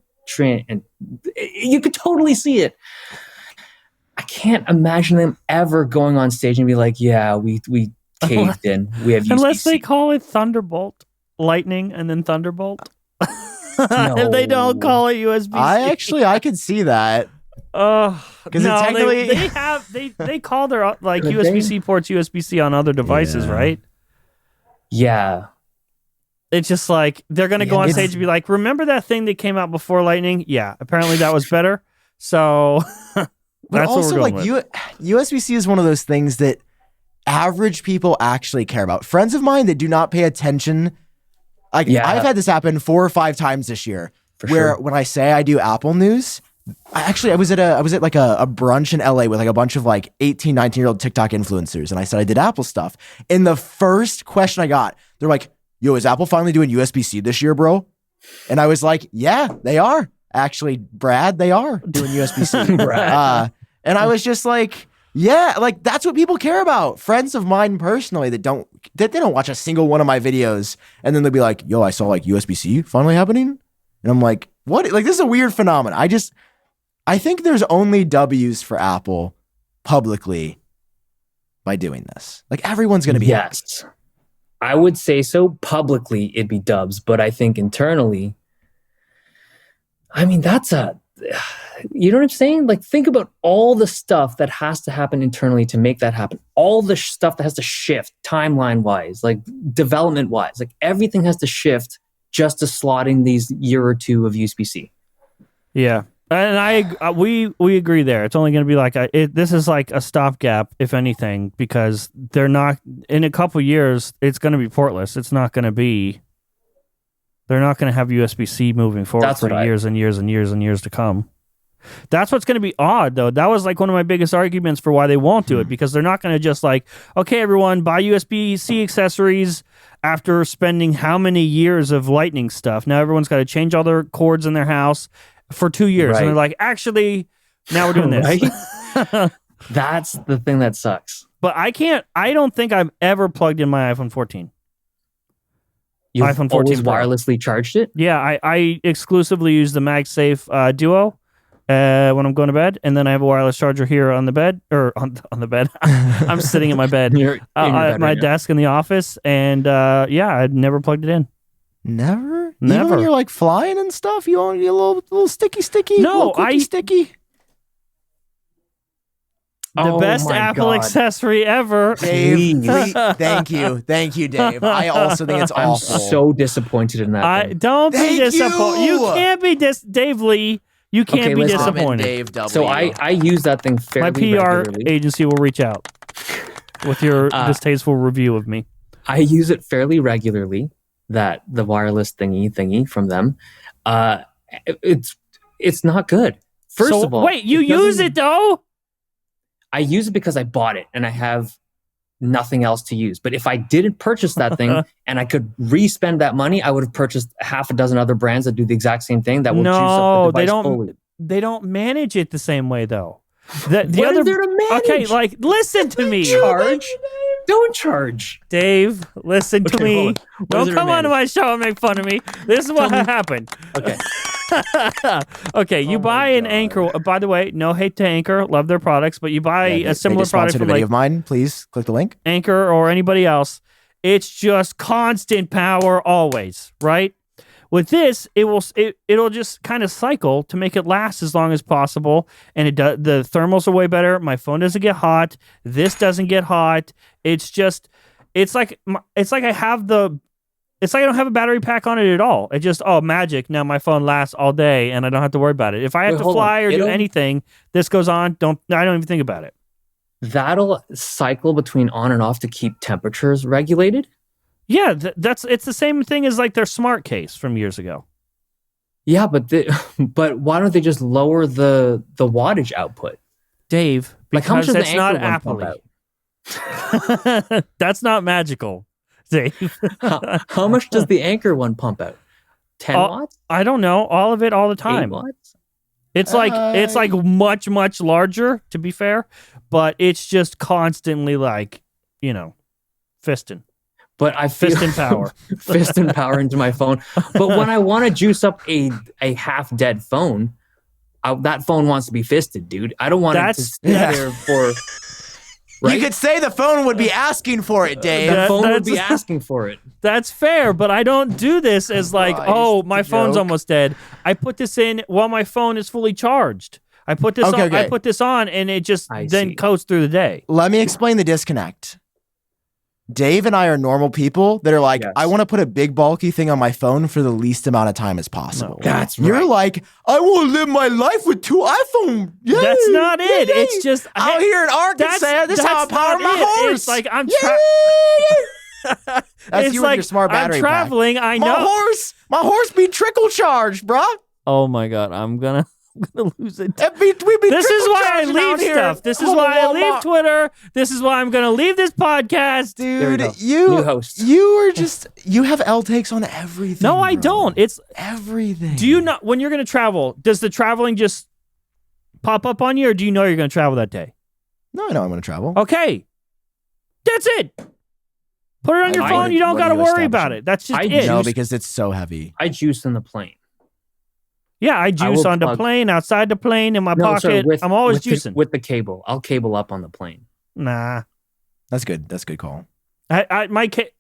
you could totally see it. I can't imagine them ever going on stage and be like, yeah, we caved in. We have USBC. Unless they call it Thunderbolt, Lightning, and then Thunderbolt. No. If they don't call it USB-C. I could see that. Because no, technically they call their like USB-C ports USB-C on other devices, right? Yeah. It's just like they're gonna go on stage and be like, "Remember that thing that came out before Lightning? Yeah, apparently that was better." So but that's also what we're going with. USB-C is one of those things that average people actually care about. Friends of mine that do not pay attention. Like I've had this happen 4 or 5 times this year, where when I say I do Apple news. I was at like a brunch in LA with like a bunch of like 18, 19-year-old TikTok influencers. And I said I did Apple stuff. And the first question I got, they're like, yo, is Apple finally doing USB-C this year, bro? And I was like, yeah, they are. Actually, Brad, they are doing USB-C. And I was just like, yeah, like that's what people care about. Friends of mine personally that they don't watch a single one of my videos. And then they'll be like, yo, I saw like USB-C finally happening. And I'm like, what? Like, this is a weird phenomenon. I think there's only W's for Apple publicly by doing this. Like everyone's going to be happy. I would say so. Publicly, it'd be dubs, but I think internally, I mean, you know what I'm saying? Like, think about all the stuff that has to happen internally to make that happen. All the stuff that has to shift timeline-wise, like development-wise, like everything has to shift just to slot in these year or two of USB-C. Yeah. And we agree there. It's only going to be like this is like a stopgap, if anything, because they're not in a couple years. It's going to be portless. It's not going to be. They're not going to have USB-C moving forward for years and years and years and years to come. That's what's going to be odd, though. That was like one of my biggest arguments for why they won't do it, because they're not going to just like, okay, everyone, buy USB-C accessories after spending how many years of Lightning stuff. Now everyone's got to change all their cords in their house for 2 years. And they're like, actually, now we're doing this. That's the thing that sucks. But I don't think I've ever plugged in my iPhone 14. You've iPhone 14 always Pro. wirelessly charged it? Yeah, I exclusively use the MagSafe Duo when I'm going to bed, and then I have a wireless charger here on the bed, or on the bed. I'm sitting in my bed, at my desk in the office, and I'd never plugged it in. Never? Even when you're like flying and stuff, you want a little sticky? No, sticky. The best Apple accessory ever. Dave, thank you, Dave. I also think it's awful. I'm so disappointed in that. Don't be disappointed. You can't be Dave Lee. You can't be disappointed. Dave W. So I use that thing fairly regularly. My PR agency will reach out with your distasteful review of me. I use it fairly regularly. The wireless thingy from them. It's not good. First of all, wait, you use it though? I use it because I bought it and I have nothing else to use. But if I didn't purchase that thing and I could re-spend that money, I would have purchased half a dozen other brands that do the exact same thing that will juice up the device fully. They don't manage it the same way though. What is there to manage? Okay, like listen to me. Don't charge. Dave, listen to me. Don't come onto my show and make fun of me. This is what happened. Okay. Okay, you buy an Anchor. By the way, no hate to Anchor. Love their products, but you buy a similar product from a video of mine. Please click the link. Anchor or anybody else. It's just constant power always, right? With this, it'll just kind of cycle to make it last as long as possible, and the thermals are way better. My phone doesn't get hot. This doesn't get hot. It's like I don't have a battery pack on it at all. It just magic. Now my phone lasts all day, and I don't have to worry about it. If I have to fly or do anything, this goes on. I don't even think about it. That'll cycle between on and off to keep temperatures regulated. Yeah, it's the same thing as like their smart case from years ago. Yeah, but but why don't they just lower the wattage output? Dave, Like, how much because does the it's not Anchor one pump Apple. That's not magical, Dave. How much does the Anchor one pump out? 10 watts? I don't know. All of it, all the 8 time. watts? It's like much, much larger, to be fair, but it's just constantly like, fisting. But I feel Fist and power. fist and power into my phone. But when I want to juice up a half dead phone, that phone wants to be fisted, dude. I don't want it to stay there for. Right? You could say the phone would be asking for it, Dave. The phone would be asking for it. That's fair, but I don't do this as like, my phone's almost dead. I put this in while my phone is fully charged. I put this on. Okay. I put this on, and it just then coasts through the day. Let me explain the disconnect. Dave and I are normal people that are like, Yes. I want to put a big bulky thing on my phone for the least amount of time as possible. No, that's right. You're like, I want to live my life with 2 iPhones. Yay, That's not it. yay. It's just out here in Arkansas. This is how I power my horse. It's like I'm That's you with your smart battery I'm traveling. I know. My horse be trickle charged, bruh. Oh my god, I'm gonna lose it. We be This is why I trickle-charging out leave here. stuff. This is why I leave Twitter. This is why I'm gonna leave this podcast. Dude, New host. you have L takes on everything. No, I bro. don't. It's everything. Do you not, when you're gonna travel, does the traveling just pop up on you, or do you know you're gonna travel that day? No, I know I'm gonna travel. Okay. That's it. Put it on your phone. You don't got to worry about it. That's just it. No, because it's so heavy. I juice in the plane. Yeah, I juice on the plane, outside the plane, in my pocket. I'm always juicing. With the cable. I'll cable up on the plane. Nah. That's good. That's a good call. I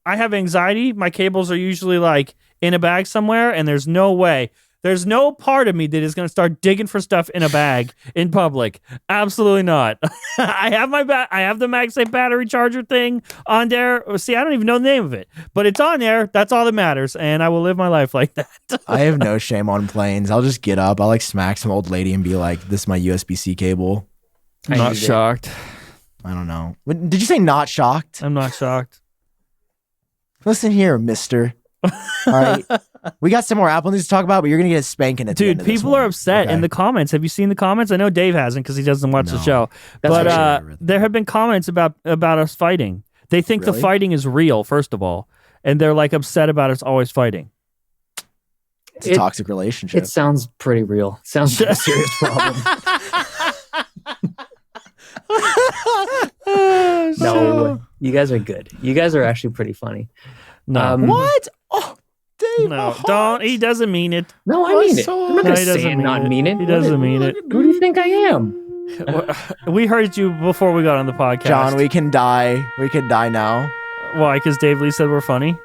have anxiety. My cables are usually like in a bag somewhere, and there's no way. There's no part of me that is going to start digging for stuff in a bag in public. Absolutely not. I have the MagSafe battery charger thing on there. See, I don't even know the name of it, but it's on there. That's all that matters, and I will live my life like that. I have no shame on planes. I'll just get up. I'll like smack some old lady and be like, "This is my USB-C cable." I'm not shocked. I don't know. Did you say not shocked? I'm not shocked. Listen here, mister. All right. We got some more Apple news to talk about, but you're going to get a spanking at the end Dude, of this people one. are upset in the comments. Have you seen the comments? I know Dave hasn't because he doesn't watch the show. But there have been comments about us fighting. They think the fighting is real, first of all. And they're like upset about us always fighting. It's a toxic relationship. It sounds pretty real. It sounds like a serious problem. No, you guys are good. You guys are actually pretty funny. No. What? Oh, Dave. No, don't. He doesn't mean it. No, I mean it. I'm not going to say and not mean it. He doesn't mean it. Who do you think I am? We heard you before we got on the podcast. John, we can die. We can die now. Why? Because Dave Lee said we're funny?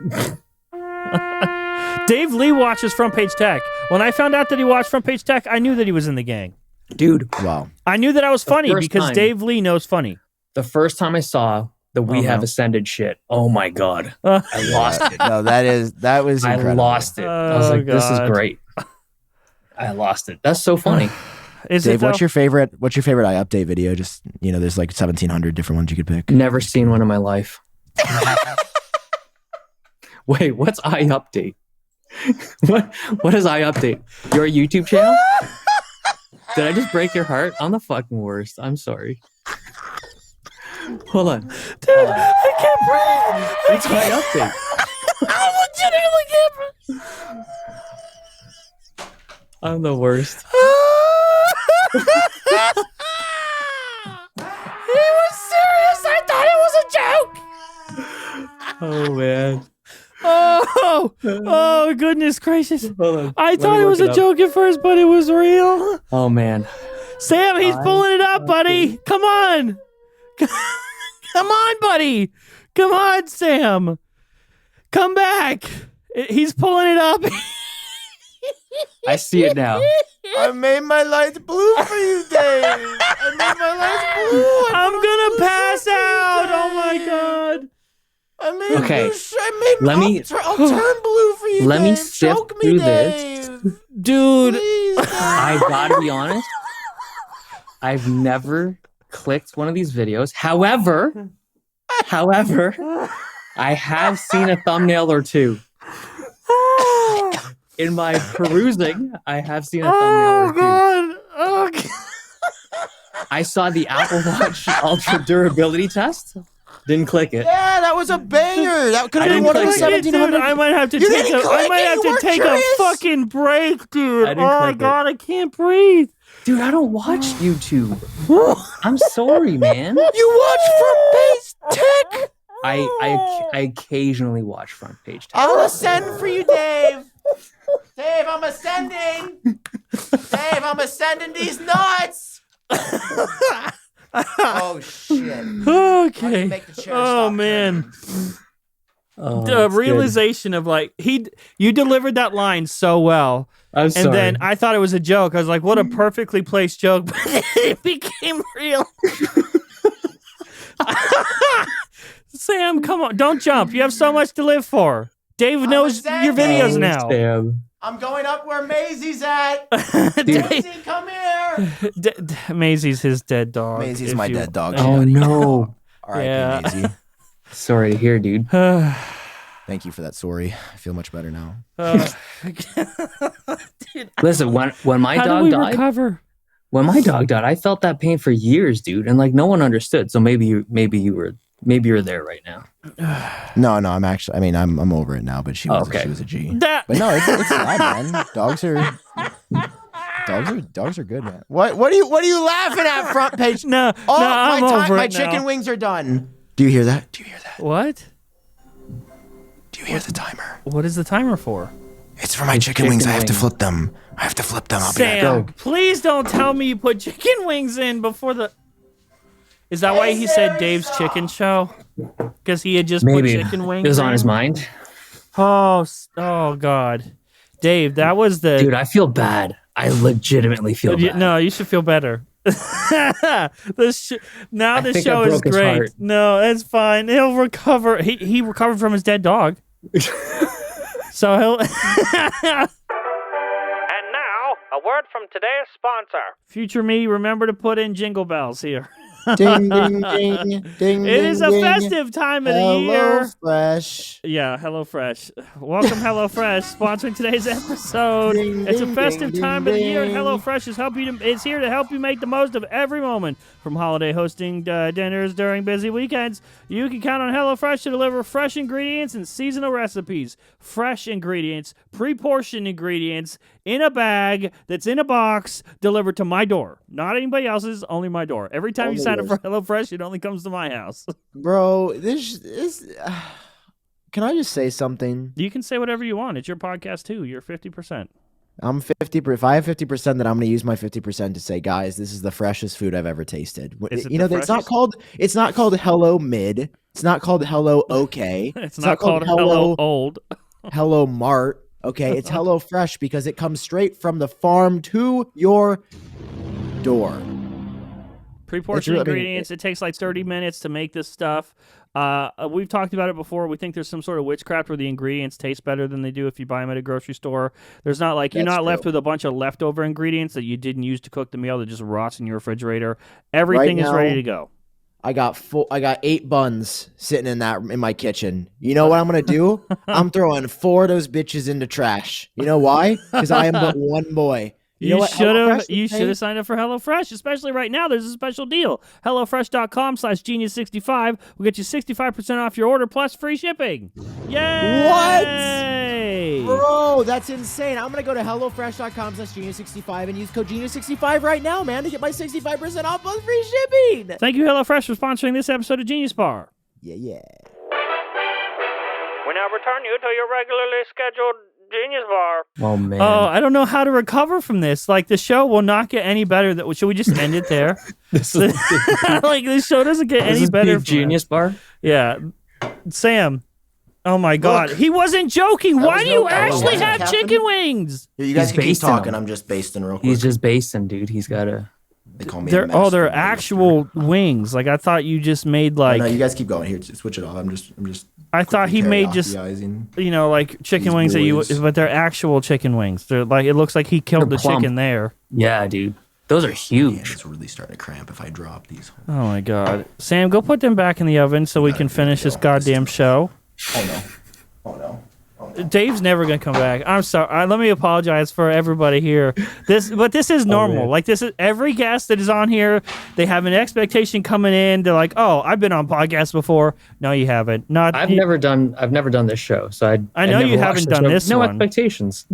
Dave Lee watches Front Page Tech. When I found out that he watched Front Page Tech, I knew that he was in the gang. Dude. Wow. I knew that I was funny because Dave Lee knows funny. The first time I saw the We Have Ascended shit, oh my God. I lost it. No, that was incredible. I lost it. I was like, this is great. I lost it. That's so funny. Dave, what's your favorite iUpdate video? Just, there's like 1,700 different ones you could pick. Never seen one in my life. Wait, what's iUpdate? What is iUpdate? Your YouTube channel? Did I just break your heart? I'm the fucking worst. I'm sorry. Hold on. Dude, I can't breathe. It's iUpdate. I legitimately can't breathe. I'm the worst. He was serious. I thought it was a joke. Oh, man. Oh, goodness gracious. Hold on. I thought it was a joke at first, but it was real. Oh, man. Sam, he's pulling it up, buddy. Come on. Come on, buddy. Come on, Sam. Come back. He's pulling it up. I see it now. I made my lights blue for you, Dave. I made my lights blue. I'm going to pass out. Oh, my God. I'll turn blue for you, Let me Dave. sift Choke me, through Dave. this. Dude. Please, Dave. I gotta be honest. I've never clicked one of these videos. However, I have seen a thumbnail or two. In my perusing, I have seen a thumbnail or two. Oh God. I saw the Apple Watch Ultra durability test. Didn't click it. Yeah, that was a banger. That could I have been didn't one of the click it. 1700. Dude, I might have to You take didn't a. I click might it? have You to weren't take curious? a fucking break, dude. I Oh didn't my click it. God, I can't breathe. Dude, I don't watch YouTube. I'm sorry, man. You watch Front Page Tech? I occasionally watch Front Page Tech. I'll ascend for you, Dave. Dave, I'm ascending. Dave, I'm ascending these nuts. Oh shit. Okay. Make the chair Oh stop man. Oh, The that's good. realization of like you delivered that line so well. I'm sorry. And then I thought it was a joke. I was like, what a perfectly placed joke, but it became real. Sam, come on. Don't jump. You have so much to live for. Dave knows your videos now. Sam. I'm going up where Maisie's at. Dave- Maisie, come here. Maisie's his dead dog. Maisie's if my you- dead dog. Oh no. All right, Yeah. Maisie. Sorry to hear, dude. Thank you for that. Sorry. I feel much better now. Dude, Listen, when my how do dog we died, recover? I felt that pain for years, dude, and like no one understood. So maybe you're there right now. No, I'm actually. I mean, I'm over it now. But she was. Okay. She was a G. That But no, it's sad, man. Dogs are good, man. What are you laughing at? Front page. no, Oh, no, I'm over my it now. chicken wings are done. Do you hear that? What? Do you hear the timer? What is the timer for? It's for my chicken wings. I have to flip them. I'll be back. Sam, please don't tell me you put chicken wings in before the. Is that why he said Dave's Chicken Show? Because he had just Maybe put chicken wings. it was on in? his mind. Oh God, Dave, that was the. Dude, I feel bad. I legitimately feel bad. No, you should feel better. The think show I is broke his great. heart. No, it's fine. He'll recover. He recovered from his dead dog. So he'll. And now, a word from today's sponsor. Future me, remember to put in jingle bells here. Ding ding ding ding. It is a festive time of the year. Fresh. Yeah, HelloFresh. Welcome, HelloFresh, sponsoring today's episode. Ding, It's a ding, festive ding, time of the year, and ding. HelloFresh is here to help you make the most of every moment. From holiday hosting dinners during busy weekends, you can count on HelloFresh to deliver fresh ingredients and seasonal recipes. Fresh ingredients, pre-portioned ingredients, in a bag that's in a box, delivered to my door. Not anybody else's, only my door. Every time you sign up for HelloFresh, it only comes to my house. Bro, this is. Can I just say something? You can say whatever you want. It's your podcast, too. You're 50%. I'm 50. If I have 50%, then I'm going to use my 50% to say, guys, this is the freshest food I've ever tasted. Is it You know, the it's not freshest? called. It's not called Hello Mid. It's not called Hello Okay. It's not called Hello Old. Hello Mart. Okay, it's Hello Fresh because it comes straight from the farm to your door. Pre-portioned It's really- ingredients. It takes like 30 minutes to make this stuff. We've talked about it before. We think there's some sort of witchcraft where the ingredients taste better than they do if you buy them at a grocery store. There's not like you're That's not left true. with a bunch of leftover ingredients that you didn't use to cook the meal that just rots in your refrigerator. Everything is now- ready to go. I got 8 buns sitting in my kitchen. You know what I'm gonna do? I'm throwing 4 of those bitches into trash. You know why? Because I am but one boy. You know what should have HelloFresh is saying? signed up for HelloFresh, especially right now. There's a special deal. HelloFresh.com/genius65 will get you 65% off your order plus free shipping. Yay! Bro, that's insane. I'm gonna go to HelloFresh.com/genius65 and use code genius65 right now, man, to get my 65% off plus free shipping. Thank you, HelloFresh, for sponsoring this episode of Genius Bar. Yeah. We now return you to your regularly scheduled Genius Bar. Oh man. Oh, I don't know how to recover from this. Like, the show will not get any better. Should we just end it there? This is Like, this show doesn't get any this better. is the Genius Bar. Yeah. Sam. Oh, my God. Look. He wasn't joking. That Why was do you no- that actually wasn't have Captain? chicken wings? Here, you guys He's can keep basting talking. them. I'm just basting real quick. He's just basing, dude. He's got to. They call me. They're master actual baster. wings. Like, I thought you just made No, like you guys keep going. Here, just switch it off. I'm just. I thought he made just teriyaki-izing. like chicken These wings that you, boys. but they're actual chicken wings. They're like, it looks like he killed They're the plump. chicken there. Yeah, dude. Those are Man, huge. it's really starting to cramp if I drop these. Oh my God, Sam, go put them back in the oven so we can finish this goddamn show. Oh no. Oh no. Dave's never gonna come back. I'm sorry. Let me apologize for everybody here. This is normal. man. Like this is every guest that is on here. They have an expectation coming in. They're like, "Oh, I've been on podcasts before." No, you haven't. I've never done this show, so I know you haven't done this No one. expectations.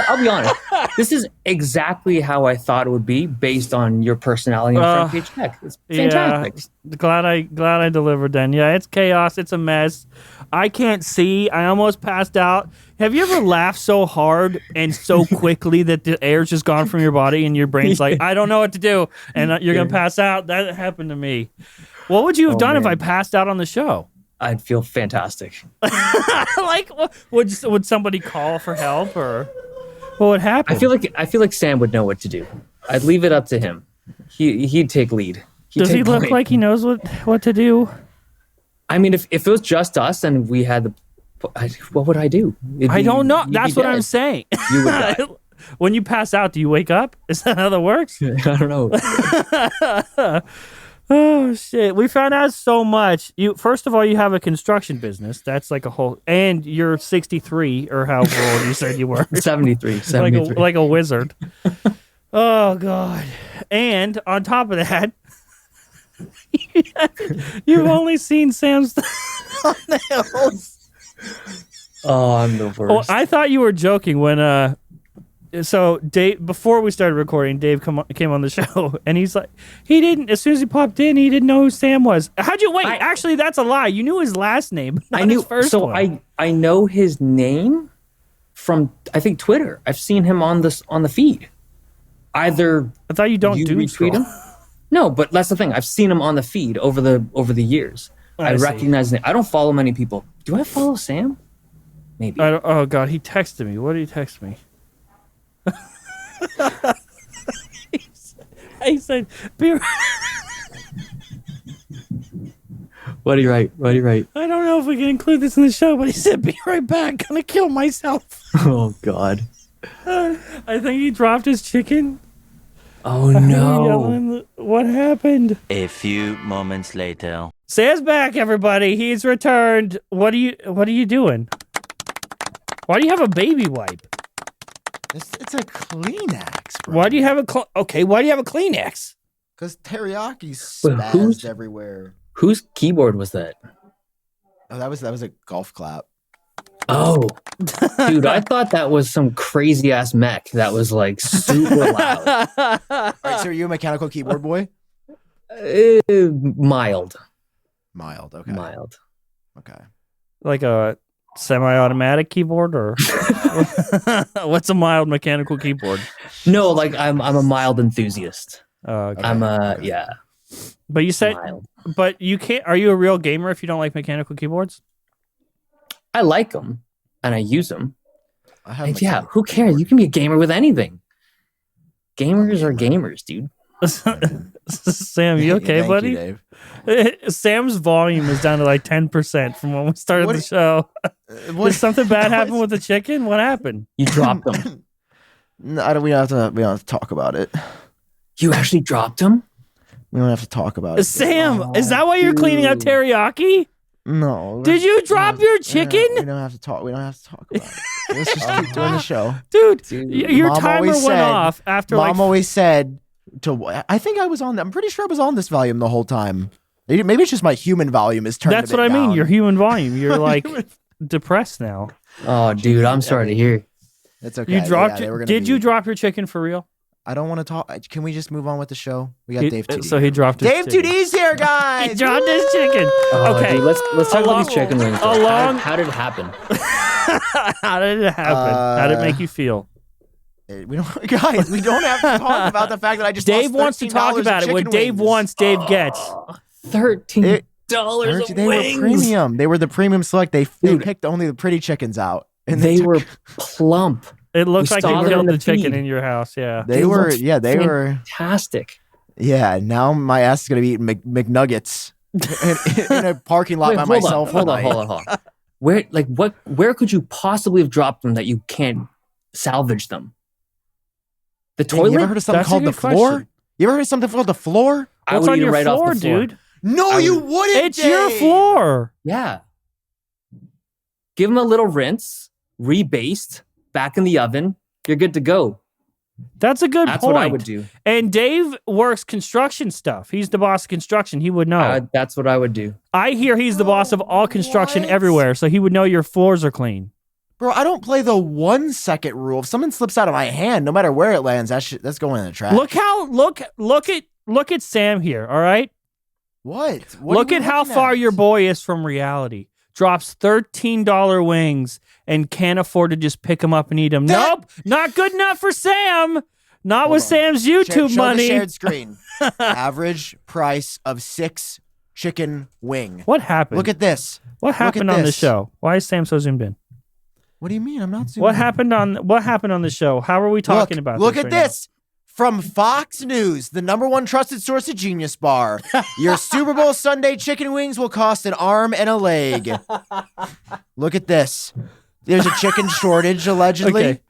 I'll be honest. This is exactly how I thought it would be based on your personality and front page tech. It's fantastic. Yeah, glad I delivered then. Yeah, it's chaos. It's a mess. I can't see. I almost passed out. Have you ever laughed so hard and so quickly that the air's just gone from your body and your brain's like, I don't know what to do, and you're gonna pass out? That happened to me. What would you have done if I passed out on the show? I'd feel fantastic. Like, would somebody call for help, or what would happen? I feel like Sam would know what to do. I'd leave it up to him. He'd take lead. Does he look like he knows what to do? I mean, if it was just us and we had what would I do? I don't know. That's what I'm saying. You would die. When you pass out, do you wake up? Is that how that works? I don't know. Oh shit! We found out so much. First of all, you have a construction business. That's like a whole, and you're 63 or however old you said you were. 73. like a wizard. Oh god! And on top of that, you've only seen Sam's thumbnails. Oh, I'm the worst. Oh, I thought you were joking when so Dave, before we started recording, Dave came on the show, and he's like, he didn't. As soon as he popped in, he didn't know who Sam was. How'd you wait? Actually, that's a lie. You knew his last name. Not I knew. his first So one. I know his name from I think Twitter. I've seen him on the feed. Either I thought you don't do retweet him. No, but that's the thing. I've seen him on the feed over the years. I recognize his name. I don't follow many people. Do I follow Sam? Maybe. Oh god, he texted me. What did he text me? He said, "Be right." What do you write? I don't know if we can include this in the show, but he said, "Be right back. Gonna kill myself." Oh God. I think he dropped his chicken. Oh no. What happened? A few moments later. Sam's back, everybody. He's returned. What are you doing? Why do you have a baby wipe? It's a Kleenex, bro. Why do you have why do you have a Kleenex? Because teriyaki spazzed everywhere. Whose keyboard was that? Oh, that was a golf clap. Oh, dude, I thought that was some crazy ass mech that was like super loud. All right, so are you a mechanical keyboard boy? Mild. Okay. Mild. Okay. Like a semi-automatic keyboard, or what's a mild mechanical keyboard? No, like I'm a mild enthusiast. Okay. Yeah. But you said, Mild. but you can't. Are you a real gamer if you don't like mechanical keyboards? I like them and I use them. Yeah, Who cares? You can be a gamer with anything. Gamers are gamers, dude. Sam, you okay, Thank buddy? you, Dave. Sam's volume is down to like 10% from when we started the show. Did something bad happen with the chicken? What happened? You dropped them. No, we don't have to talk about it. You actually dropped them? We don't have to talk about it. Sam, is that why you're cleaning out teriyaki? No. Did you drop your chicken? We don't have to talk about it. Let's just keep doing the show. Dude, your Mom timer always went said- off after Mom always said I think I was on. I'm pretty sure I was on this volume the whole time. Maybe it's just my human volume is turned. That's a bit what I mean. down. Your human volume. You're like depressed now. Oh, dude, I'm sorry to hear. It's okay. You dropped. Yeah, they were gonna Did you be- drop your chicken for real? I don't want to talk. Can we just move on with the show? We got Dave 2D. So he dropped his Dave chicken. 2D's here, guys. He dropped his chicken. Oh, Okay. dude, let's talk about these chicken wings. How did it happen? How did it happen? How did it make you feel? We don't, guys. We don't have to talk about the fact that I just. Dave lost wants to talk $13 about it. in What chicken Dave wings. wants, Dave gets. $13 They were premium. They were the premium select. They picked only the pretty chickens out, and They were plump. It looks We like they saw them killed in the the chicken feed. in your house. Yeah. They were Fantastic. Yeah. Now my ass is gonna be eating McNuggets in a parking lot by myself. Hold on. Where could you possibly have dropped them that you can't salvage them? The toilet? You ever heard of something That's a called the good floor? question. You ever heard of something called the floor? I What's would on eat it your right floor, off the floor. dude? No, you wouldn't. It's your Dave. floor. Yeah. give them a little rinse, rebaste, back in the oven. You're good to go. That's a good That's point. what I would do. And Dave works construction stuff. He's the boss of construction. He would know. That's what I would do. I hear he's the boss of all construction What? everywhere, so he would know your floors are clean. Bro, I don't play the 1 second rule. If something slips out of my hand, no matter where it lands, that's going in the trash. Look at Sam here, all right? What Look are you at how looking far at? your boy is from reality. Drops $13 wings and can't afford to just pick them up and eat them. Nope, not good enough for Sam. Not Hold with on. Sam's YouTube Show money. the shared screen. Average price of 6 chicken wing. What happened? Look at this. what happened on the show. Why is Sam so zoomed in? What do you mean? I'm not zooming What in. happened on the show? How are we talking about Look this at right this. From Fox News, the #1 trusted source of GeniusBar. Your Super Bowl Sunday chicken wings will cost an arm and a leg. Look at this. There's a chicken shortage, allegedly. Okay.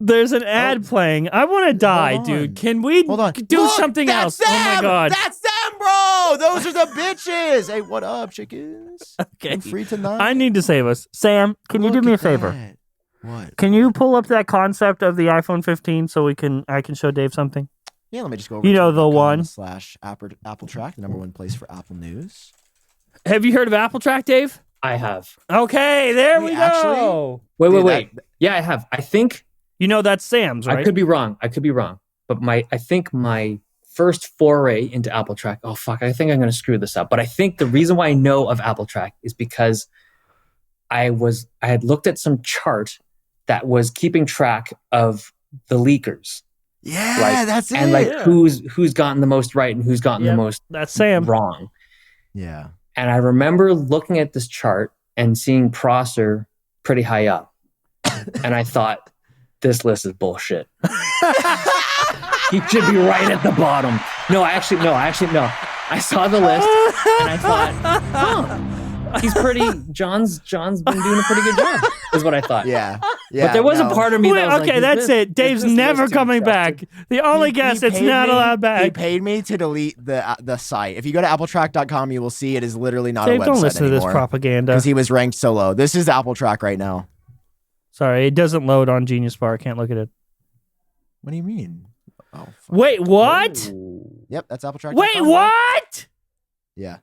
There's an ad playing. I want to die, on. dude. Can we Hold on. do Look, something that's else? Oh my them! god. That's them, bro! Those are the bitches! Hey, what up, chickens? Okay. I'm free tonight. I need to save us. Sam, can you do Look me a at favor? that. What? Can you pull up that concept of the iPhone 15 so I can show Dave something? Yeah, let me just go over You know to the one. /Apple Track, the #1 place for Apple News. Have you heard of Apple Track, Dave? I have. Okay, there we Wait, go. Wait, Dude, wait. Yeah, I have. I think You know that's Sam's, right? I could be wrong. But I think my first foray into Apple Track. Oh fuck! I think I'm going to screw this up. But I think the reason why I know of Apple Track is because I had looked at some chart that was keeping track of the leakers. Yeah, Like, that's it. And like Yeah. who's gotten the most right and who's gotten Yep. the most That's Sam. wrong. yeah. And I remember looking at this chart and seeing Prosser pretty high up. And I thought, this list is bullshit. He should be right at the bottom. No. I saw the list and I thought, John's been doing a pretty good job, is what I thought. Yeah. But there was a part of me that was okay, like, that's it. Dave's never coming back. The only guest that's not allowed He back. paid me to delete the site. If you go to appletrack.com, you will see it is literally not Dave, a website don't listen to this anymore. propaganda. Because he was ranked so low. This is Apple Track right now. Sorry, it doesn't load on GeniusBar. I can't look at it. What do you mean? Oh, fuck. Wait, what? Yep, that's Apple Track. Wait, what? Yeah.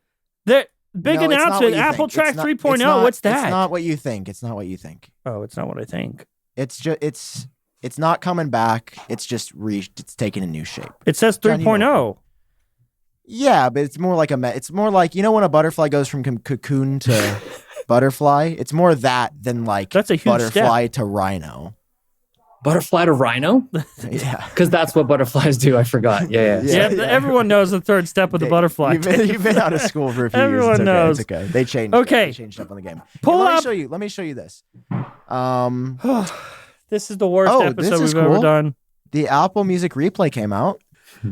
The big No, it's not announcement, what you Apple think. Track It's not- 3.0. it's not- What's that? It's not what you think. It's not what you think. Oh, it's not what I think. It's just it's not coming back. It's just it's taking a new shape. It says John, you 3.0. Yeah, but it's more like it's more like, you know, when a butterfly goes from cocoon to butterfly, it's more that than like That's a huge butterfly to rhino. Butterfly to rhino? Yeah. Because that's what butterflies do. I forgot. Yeah. Yeah, everyone knows the third step of the butterfly. You've been out of school for a few Everyone years. It's okay. knows. It's okay. They changed. Okay. They changed up on the game. Pull Here, up. Let me show you this. This is the worst Oh, episode this is we've ever cool. done. The Apple Music Replay came out.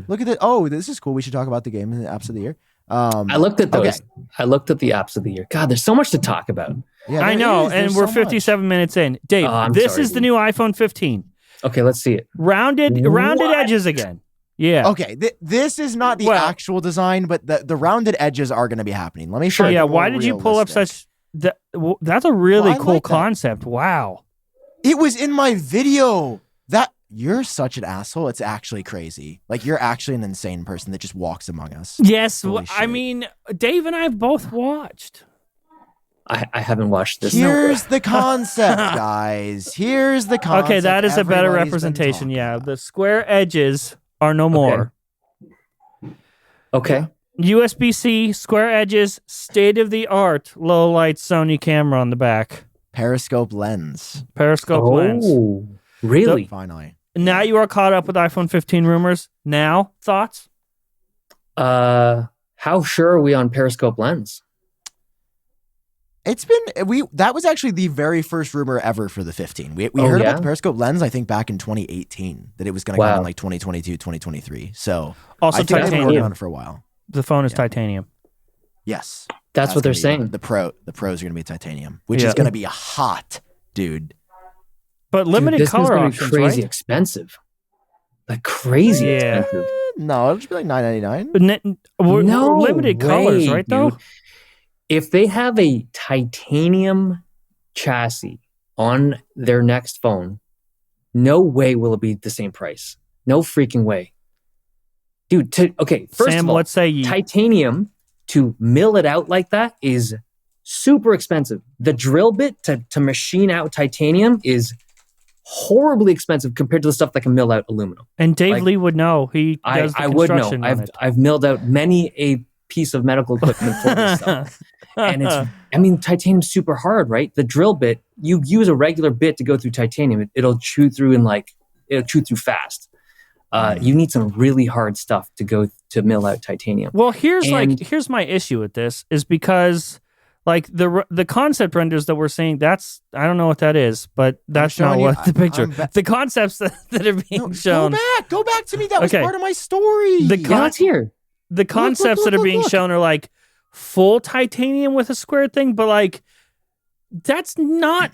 Look at it. Oh, this is cool. We should talk about the game and the apps of the year. I looked at those. Okay. I looked at the apps of the year. God, there's so much to talk about. Yeah, I there know, is. and There's we're so much. 57 minutes in. Dave, Oh, I'm this sorry, is the dude. new iPhone 15. Okay, let's see it. Rounded What? edges again. Yeah. Okay, this is not the Well- actual design, but the rounded edges are going to be happening. Let me show So you. yeah, a why more did you pull up realistic. such that's a really Well, I cool like that. concept. Wow. It was in my video. You're such an asshole. It's actually crazy. Like, you're actually an insane person that just walks among us. Yes, Holy I shit. mean, Dave and I have both watched. I haven't watched this. Here's the concept, guys. Here's the concept. Okay, that is a better everybody's been representation. talking Yeah, about. the square edges are no more. Okay. USB-C square edges, state of the art low light Sony camera on the back, Periscope lens. periscope lens. Oh, really? Finally. Now you are caught up with iPhone 15 rumors. Now thoughts? How sure are we on Periscope lens? It's been that was actually the very first rumor ever for the 15. We Oh, heard yeah? about the Periscope lens, I think, back in 2018, that it was going to Wow. come in like 2022, 2023. So Also I think they've been working titanium. on it for a while. The phone is Yeah. titanium. Yes. That's what they're gonna be saying. The pros are going to be titanium, which Yeah. is going to be hot, dude. But Dude, limited this is color gonna be options, crazy right? expensive. Like crazy Yeah. expensive. No, it'll just be like $9.99. We're- No we're limited way, colors, right? Though. dude. If they have a titanium chassis on their next phone, no way will it be the same price. No freaking way. Dude, first Sam, of all, what say ye? titanium, to mill it out like that is super expensive. The drill bit to machine out titanium is horribly expensive compared to the stuff that can mill out aluminum. And Dave Like, Lee would know. He does the I would know. construction on it. I've milled out many a piece of medical equipment for this stuff. And titanium's super hard, right? The drill bit, you use a regular bit to go through titanium. It'll chew through it'll chew through fast. You need some really hard stuff to go to mill out titanium. Well, here's my issue with this is because like the concept renders that we're seeing, I don't know what that is, but that's not what the picture. The concepts that are being shown. Go back to me. That was part of my story. It's here. The concepts that are being shown are like full titanium with a square thing, but like that's not.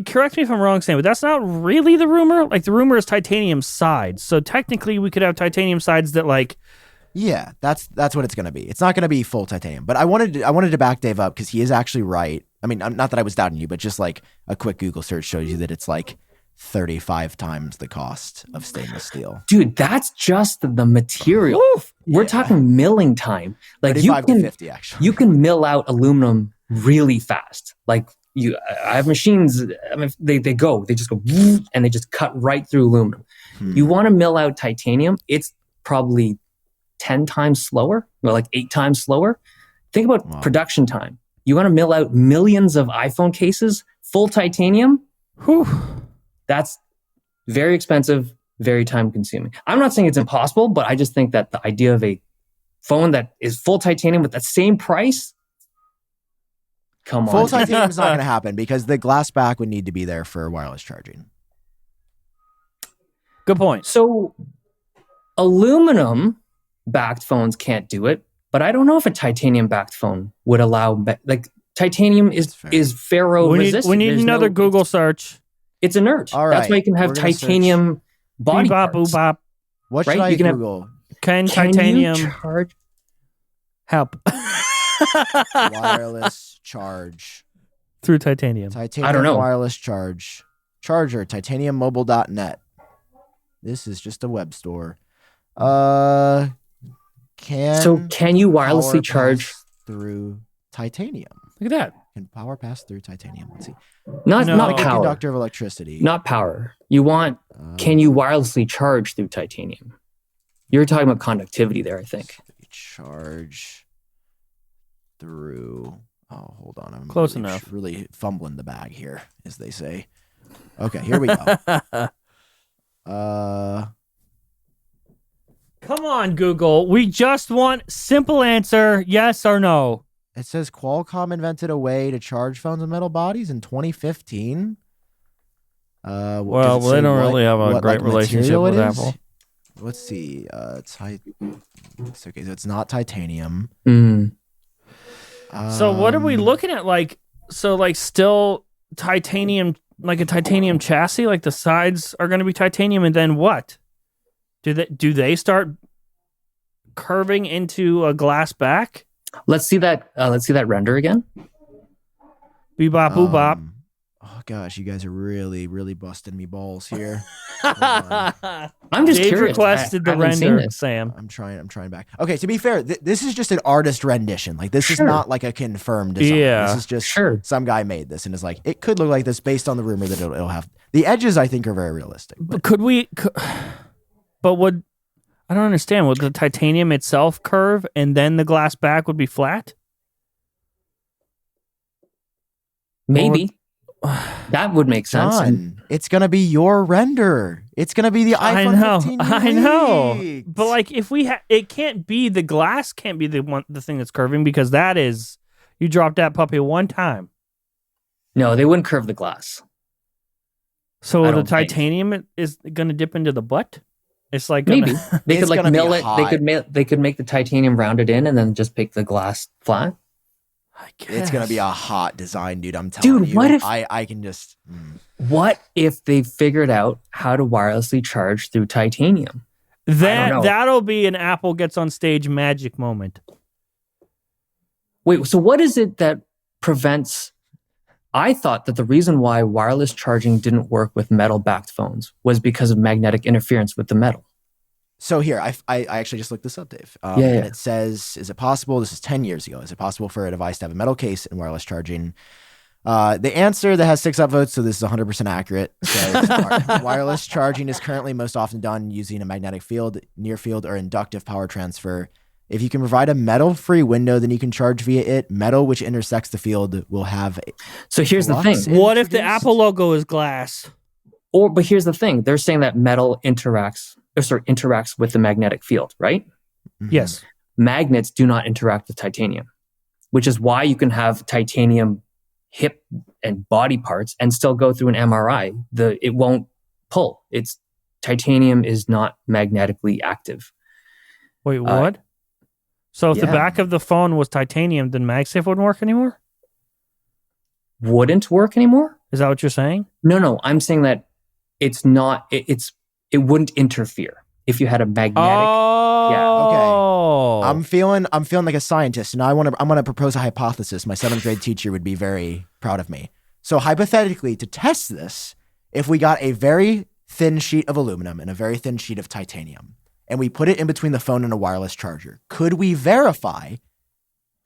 Correct me if I'm wrong, Sam, but that's not really the rumor. Like the rumor is titanium sides, so technically we could have titanium sides that like. Yeah, that's what it's going to be. It's not going to be full titanium, but I wanted to back Dave up because he is actually right. I mean, not that I was doubting you, but just like a quick Google search shows you that it's like 35 times the cost of stainless steel. Dude, that's just the material. We're talking milling time. Like 35 to 50, actually. You can mill out aluminum really fast. Like I have machines. I mean, they just go and they just cut right through aluminum. You want to mill out titanium? It's probably 10 times slower, or like 8 times slower. Think about production time. You want to mill out millions of iPhone cases, full titanium? That's very expensive, very time consuming. I'm not saying it's impossible, but I just think that the idea of a phone that is full titanium with the same price, come on. Full titanium is not going to happen because the glass back would need to be there for wireless charging. Good point. So aluminum backed phones can't do it, but I don't know if a titanium backed phone would allow titanium is ferro resistant. We need another Google search. It's inert. All right. That's why you can have titanium body parts. Bop. What should I Google? Can titanium charge? Help? Wireless charge through titanium. Titanium I don't know. Wireless charger titaniummobile.net. This is just a web store. Can you wirelessly charge through titanium? Look at that. Can power pass through titanium? Let's see. Not like power. A conductor of electricity. Not power. You want can you wirelessly charge through titanium? You're talking about conductivity there, I think. Charge through. Oh, hold on. I'm close enough. Really fumbling the bag here, as they say. Okay, here we go. Come on, Google. We just want simple answer, yes or no. It says Qualcomm invented a way to charge phones with metal bodies in 2015. Well, they don't really have a great relationship with Apple. Let's see. It's okay. So it's not titanium. So what are we looking at? Still titanium, like a titanium chassis. Like the sides are going to be titanium, and then what? Do they start curving into a glass back? Let's see that render again. Bebop, boobop. Oh gosh, you guys are really, really busting me balls here. I'm just Dave curious. requested the render, Sam. I'm trying back. Okay, to be fair, this is just an artist rendition. Like this is not like a confirmed design. Yeah. This is just some guy made this and is like, it could look like this based on the rumor that it'll have. The edges, I think, are very realistic. But I don't understand. Would the titanium itself curve and then the glass back would be flat? Maybe. That would make sense. John, it's gonna be your render. It's gonna be the iPhone 15. I know. But like, if it can't be the glass. Can't be the thing that's curving because that is you dropped that puppy one time. No, they wouldn't curve the glass. So the titanium is gonna dip into the butt. It's like maybe they could like mill it. They could make the titanium rounded in and then just pick the glass flat. I guess. It's gonna be a hot design, dude. I'm telling you. What if I can just? What if they figured out how to wirelessly charge through titanium? That'll be an Apple gets on stage magic moment. Wait, so what is it that prevents I thought that the reason why wireless charging didn't work with metal-backed phones was because of magnetic interference with the metal. So here, I actually just looked this up, Dave. Yeah. And it says, is it possible, this is 10 years ago, is it possible for a device to have a metal case and wireless charging? The answer that has 6 upvotes, so this is 100% accurate. Says wireless charging is currently most often done using a magnetic field, near field, or inductive power transfer. If you can provide a metal-free window, then you can charge via it. Metal which intersects the field will have. So here's the thing. What if the Apple logo is glass? But here's the thing. They're saying that metal interacts with the magnetic field, right? Mm-hmm. Yes. Magnets do not interact with titanium, which is why you can have titanium hip and body parts and still go through an MRI. It won't pull. Titanium is not magnetically active. Wait, what? So if the back of the phone was titanium, then MagSafe wouldn't work anymore? Wouldn't work anymore? Is that what you're saying? No. I'm saying that it's not. It wouldn't interfere if you had a magnetic. Oh, yeah. Okay. I'm feeling like a scientist, and I'm gonna propose a hypothesis. My 7th grade teacher would be very proud of me. So hypothetically, to test this, if we got a very thin sheet of aluminum and a very thin sheet of titanium, and we put it in between the phone and a wireless charger, could we verify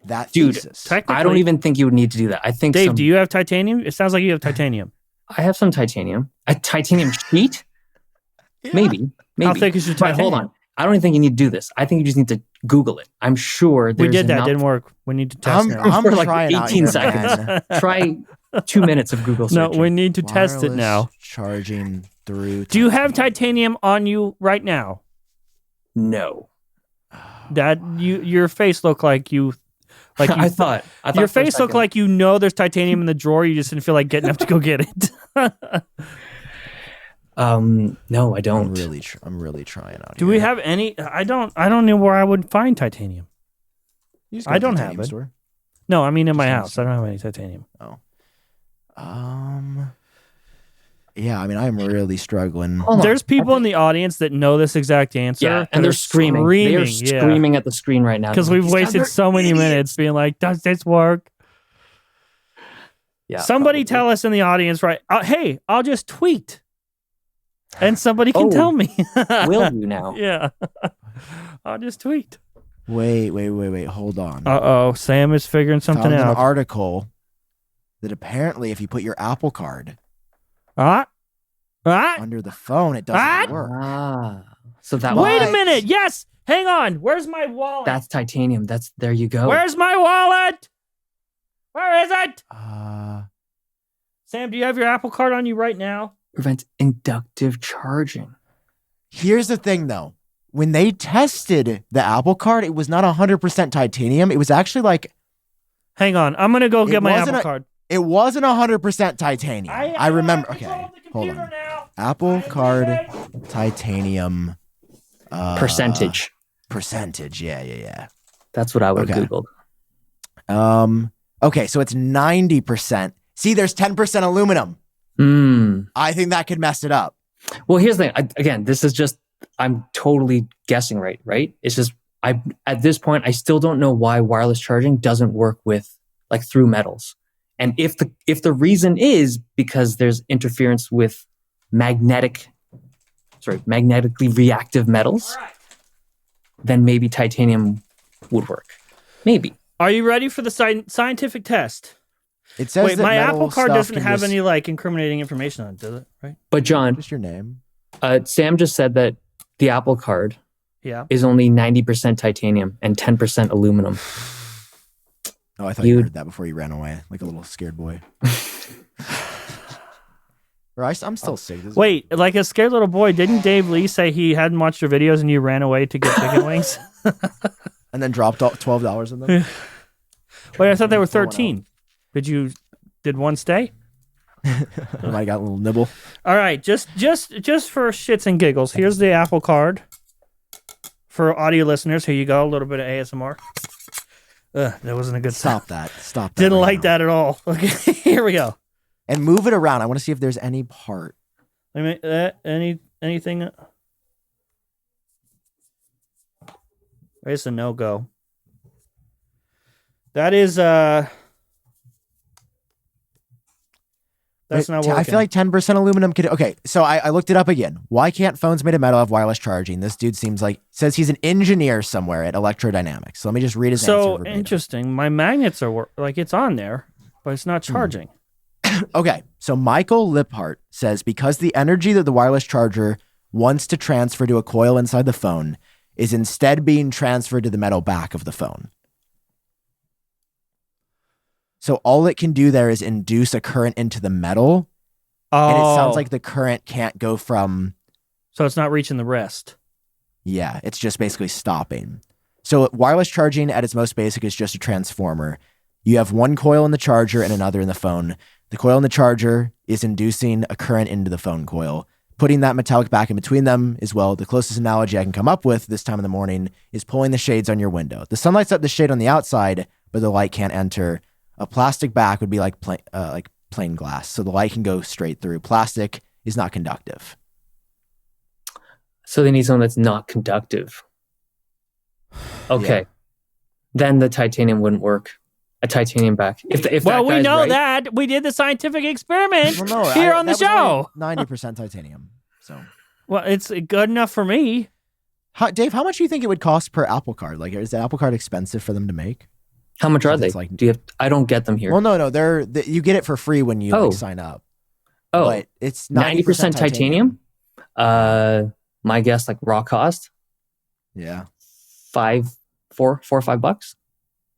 that thesis? I don't even think you would need to do that. I think Dave, do you have titanium? It sounds like you have titanium. I have some titanium. A titanium sheet? Yeah. Maybe. How thick is your titanium? But hold on. I don't even think you need to do this. I think you just need to Google it. I'm sure we did that. Didn't work. We need to test it. I'm for like trying 18 seconds. Try 2 minutes of Google searching. No, we need to test it now. Charging through. Do you have titanium on you right now? No. That your face looked like you. Like I thought your face looked like you know there's titanium in the drawer. You just didn't feel like getting up to go get it. No, I don't. I'm really trying out. Do we have any? I don't know where I would find titanium. I don't have it. Store? No, I mean in my house. I don't have any titanium. Oh. Yeah, I mean, I'm really struggling. There's people in the audience that know this exact answer. Yeah, and they're screaming. They're screaming at the screen right now. Because we've wasted so many minutes being like, does this work? Yeah. Somebody tell us in the audience, right? Hey, I'll just tweet. And somebody can tell me. Will you now? Yeah. I'll just tweet. Wait. Hold on. Uh-oh. Sam is figuring something out. An article that apparently if you put your Apple Card under the phone, it doesn't work. So that. Wait a minute. Yes. Hang on. Where's my wallet? That's titanium. There you go. Where's my wallet? Where is it? Sam, do you have your Apple Card on you right now? Prevents inductive charging. Here's the thing, though. When they tested the Apple Card, it was not 100% titanium. It was actually like... Hang on. I'm going to go get my Apple Card. It wasn't 100% titanium. I remember. Okay, hold on. Now. Apple Card titanium... percentage. Percentage, yeah. That's what I would have Googled. Okay, so it's 90%. See, there's 10% aluminum. I think that could mess it up. Well, here's the thing. Again, this is just, I'm totally guessing right? It's just, at this point, I still don't know why wireless charging doesn't work with, like, through metals. And if the reason is because there's interference with magnetically reactive metals, then maybe titanium would work. Maybe. Are you ready for the scientific test? It says Wait, my Apple Card doesn't have any like incriminating information on it, does it? Right? But John, just your name. Sam just said that the Apple Card is only 90% titanium and 10% aluminum. Oh, I thought you heard that before you ran away, like a little scared boy. I'm still sick. Wait, like a scared little boy, didn't Dave Lee say he hadn't watched your videos and you ran away to get chicken wings? And then dropped $12 in them? Wait, I thought they were 13. Did one stay? I got a little nibble. All right, just for shits and giggles, here's the Apple Card. For audio listeners, here you go, a little bit of ASMR. That wasn't a good sound. Stop that. Didn't like that at all. Okay, here we go. And move it around. I want to see if there's any part. I mean, anything. It's a no-go. That is That's not working. I feel like 10% aluminum could. Okay, so I looked it up again. Why can't phones made of metal have wireless charging? This dude says he's an engineer somewhere at Electrodynamics. So let me just read his answer. So verbatim. interesting. My magnets are it's on there, but it's not charging. Okay, so Michael Liphart says because the energy that the wireless charger wants to transfer to a coil inside the phone is instead being transferred to the metal back of the phone. So all it can do there is induce a current into the metal. Oh. And it sounds like the current can't go from... So it's not reaching the rest. Yeah, it's just basically stopping. So wireless charging at its most basic is just a transformer. You have one coil in the charger and another in the phone. The coil in the charger is inducing a current into the phone coil. Putting that metallic back in between them is, well, the closest analogy I can come up with this time in the morning is pulling the shades on your window. The sun lights up the shade on the outside, but the light can't enter. A plastic back would be like plain glass, so the light can go straight through. Plastic is not conductive. So they need something that's not conductive. Okay. Yeah. Then the titanium wouldn't work. A titanium back. If Well, that we guy's know right, that. We did the scientific experiment Well, no, here on the show. 90% titanium. So, Well, it's good enough for me. Dave, how much do you think it would cost per Apple Card? Like, is the Apple Card expensive for them to make? How much are Because they? it's like- Do you have? I don't get them here. Well, no, you get it for free when you Oh. sign up. Oh, But it's 90% titanium. My guess, like raw cost, Yeah, $4 or $5.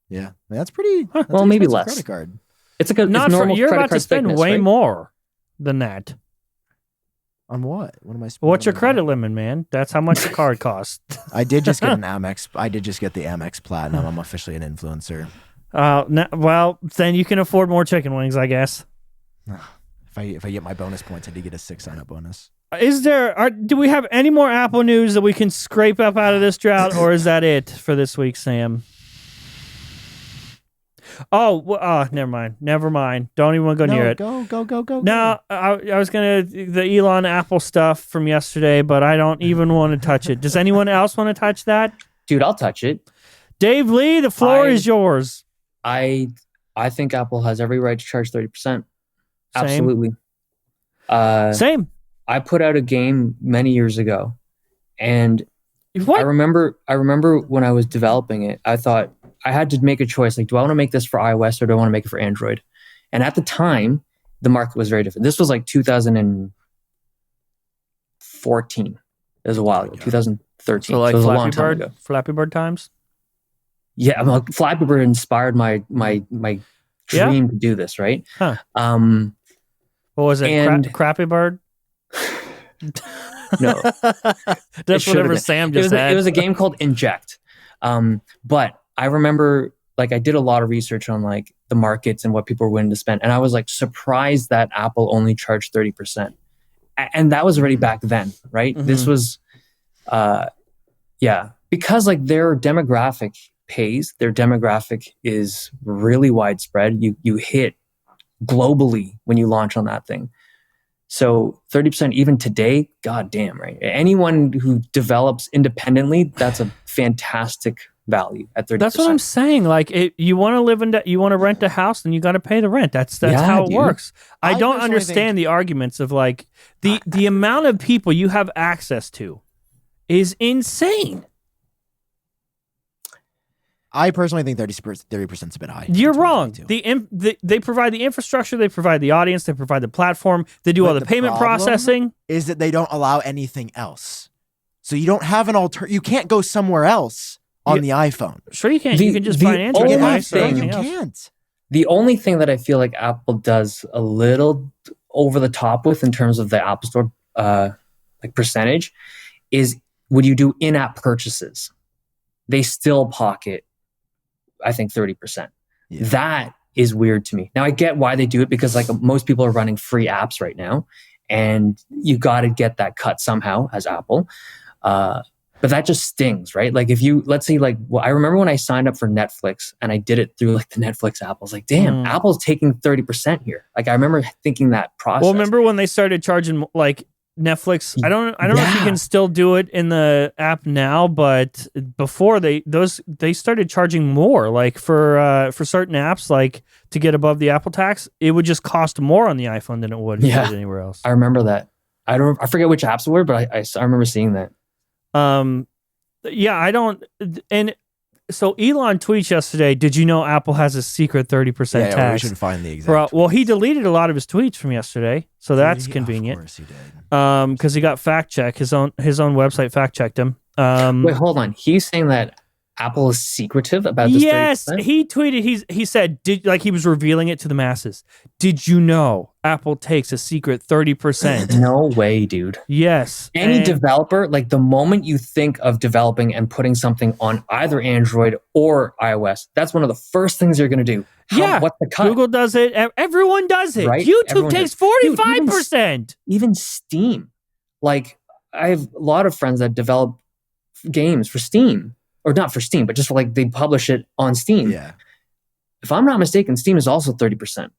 yeah. I mean, that's pretty. That's Well, an maybe expensive less. Credit card. It's like a Not it's for normal you're credit about to card spend thickness, way right? more than that. On what? What am I? What's your what am I- credit limit, man? That's how much the card costs. I did just get an Amex. I did just get the Amex Platinum. I'm officially an influencer. Well, then you can afford more chicken wings, I guess. If I get my bonus points, I did get a 6 sign-up bonus. Do we have any more Apple news that we can scrape up out of this drought, or is that it for this week, Sam? Never mind. Don't even go near it. Go. No, I was the Elon Apple stuff from yesterday, but I don't even want to touch it. Does anyone else want to touch that? Dude, I'll touch it. Dave Lee, the floor is yours. I think Apple has every right to charge 30%. Same. Absolutely. Same. I put out a game many years ago, and What? I remember when I was developing it, I thought I had to make a choice. Like, do I want to make this for iOS or do I want to make it for Android? And at the time, the market was very different. This was like 2014. It was a while ago. 2013. So like it was a Flappy long time Bird, ago. Flappy Bird times. Yeah, like Flappy Bird inspired my dream to do this. Right. Huh. What was it? And- Crappy Bird. No, That's should've whatever been. Sam just said. It was a game called Inject. But I remember, like, I did a lot of research on like the markets and what people were willing to spend, and I was like surprised that Apple only charged 30%, and that was already back then, right? Mhm. This was, because like their demographic pays, their demographic is really widespread. You hit globally when you launch on that thing. So 30% even today, god damn, right? Anyone who develops independently, that's a fantastic value at 30%. That's what I'm saying. Like, you want to you want to rent a house, then you got to pay the rent. That's Yeah, how it dude. works. I don't personally understand the arguments of like the amount of people you have access to is insane. I personally think 30% is a bit high. You're wrong. 2022. They provide the infrastructure, they provide the audience, they provide the platform, they do But all the the payment problem processing. is that they don't allow anything else. So you don't have you can't go somewhere else on the iPhone. Sure, you can. The- You can just the buy an Android only device or thing- You anything else. can't. The only thing that I feel like Apple does a little over the top with in terms of the Apple Store like percentage is when you do in-app purchases, they still pocket, I think, 30%. Yeah. That is weird to me. Now I get why they do it because like most people are running free apps right now, and you got to get that cut somehow as Apple. But that just stings, right? Like if you, let's say like, well, I remember when I signed up for Netflix and I did it through like the Netflix app, I was like, damn, Apple's taking 30% here. Like I remember thinking that process. Well, remember when they started charging like Netflix. I don't know if you can still do it in the app now, but before they started charging more, like for certain apps, like to get above the Apple tax, it would just cost more on the iPhone than it would if you did anywhere else. I remember that. I forget which apps were, but I remember seeing that. Yeah, I don't. And so Elon tweets yesterday, did you know Apple has a secret 30% tax? Yeah, we should find the exact. Well, he deleted a lot of his tweets from yesterday, so that's convenient. Of course he did. Because he got fact checked. His own website fact checked him. Wait, hold on. He's saying that Apple is secretive about this. Yes, 30%? he tweeted. He said, he was revealing it to the masses. Did you know Apple takes a secret 30%? No way, dude. Yes. Any developer, like the moment you think of developing and putting something on either Android or iOS, that's one of the first things you're going to do. What's the cut? Google does it. Everyone does it. Right? YouTube Everyone takes does. 45%. Dude, even Steam. Like, I have a lot of friends that develop games for Steam. Or not for Steam, but just for like they publish it on Steam. Yeah. If I'm not mistaken, Steam is also 30%. Xbox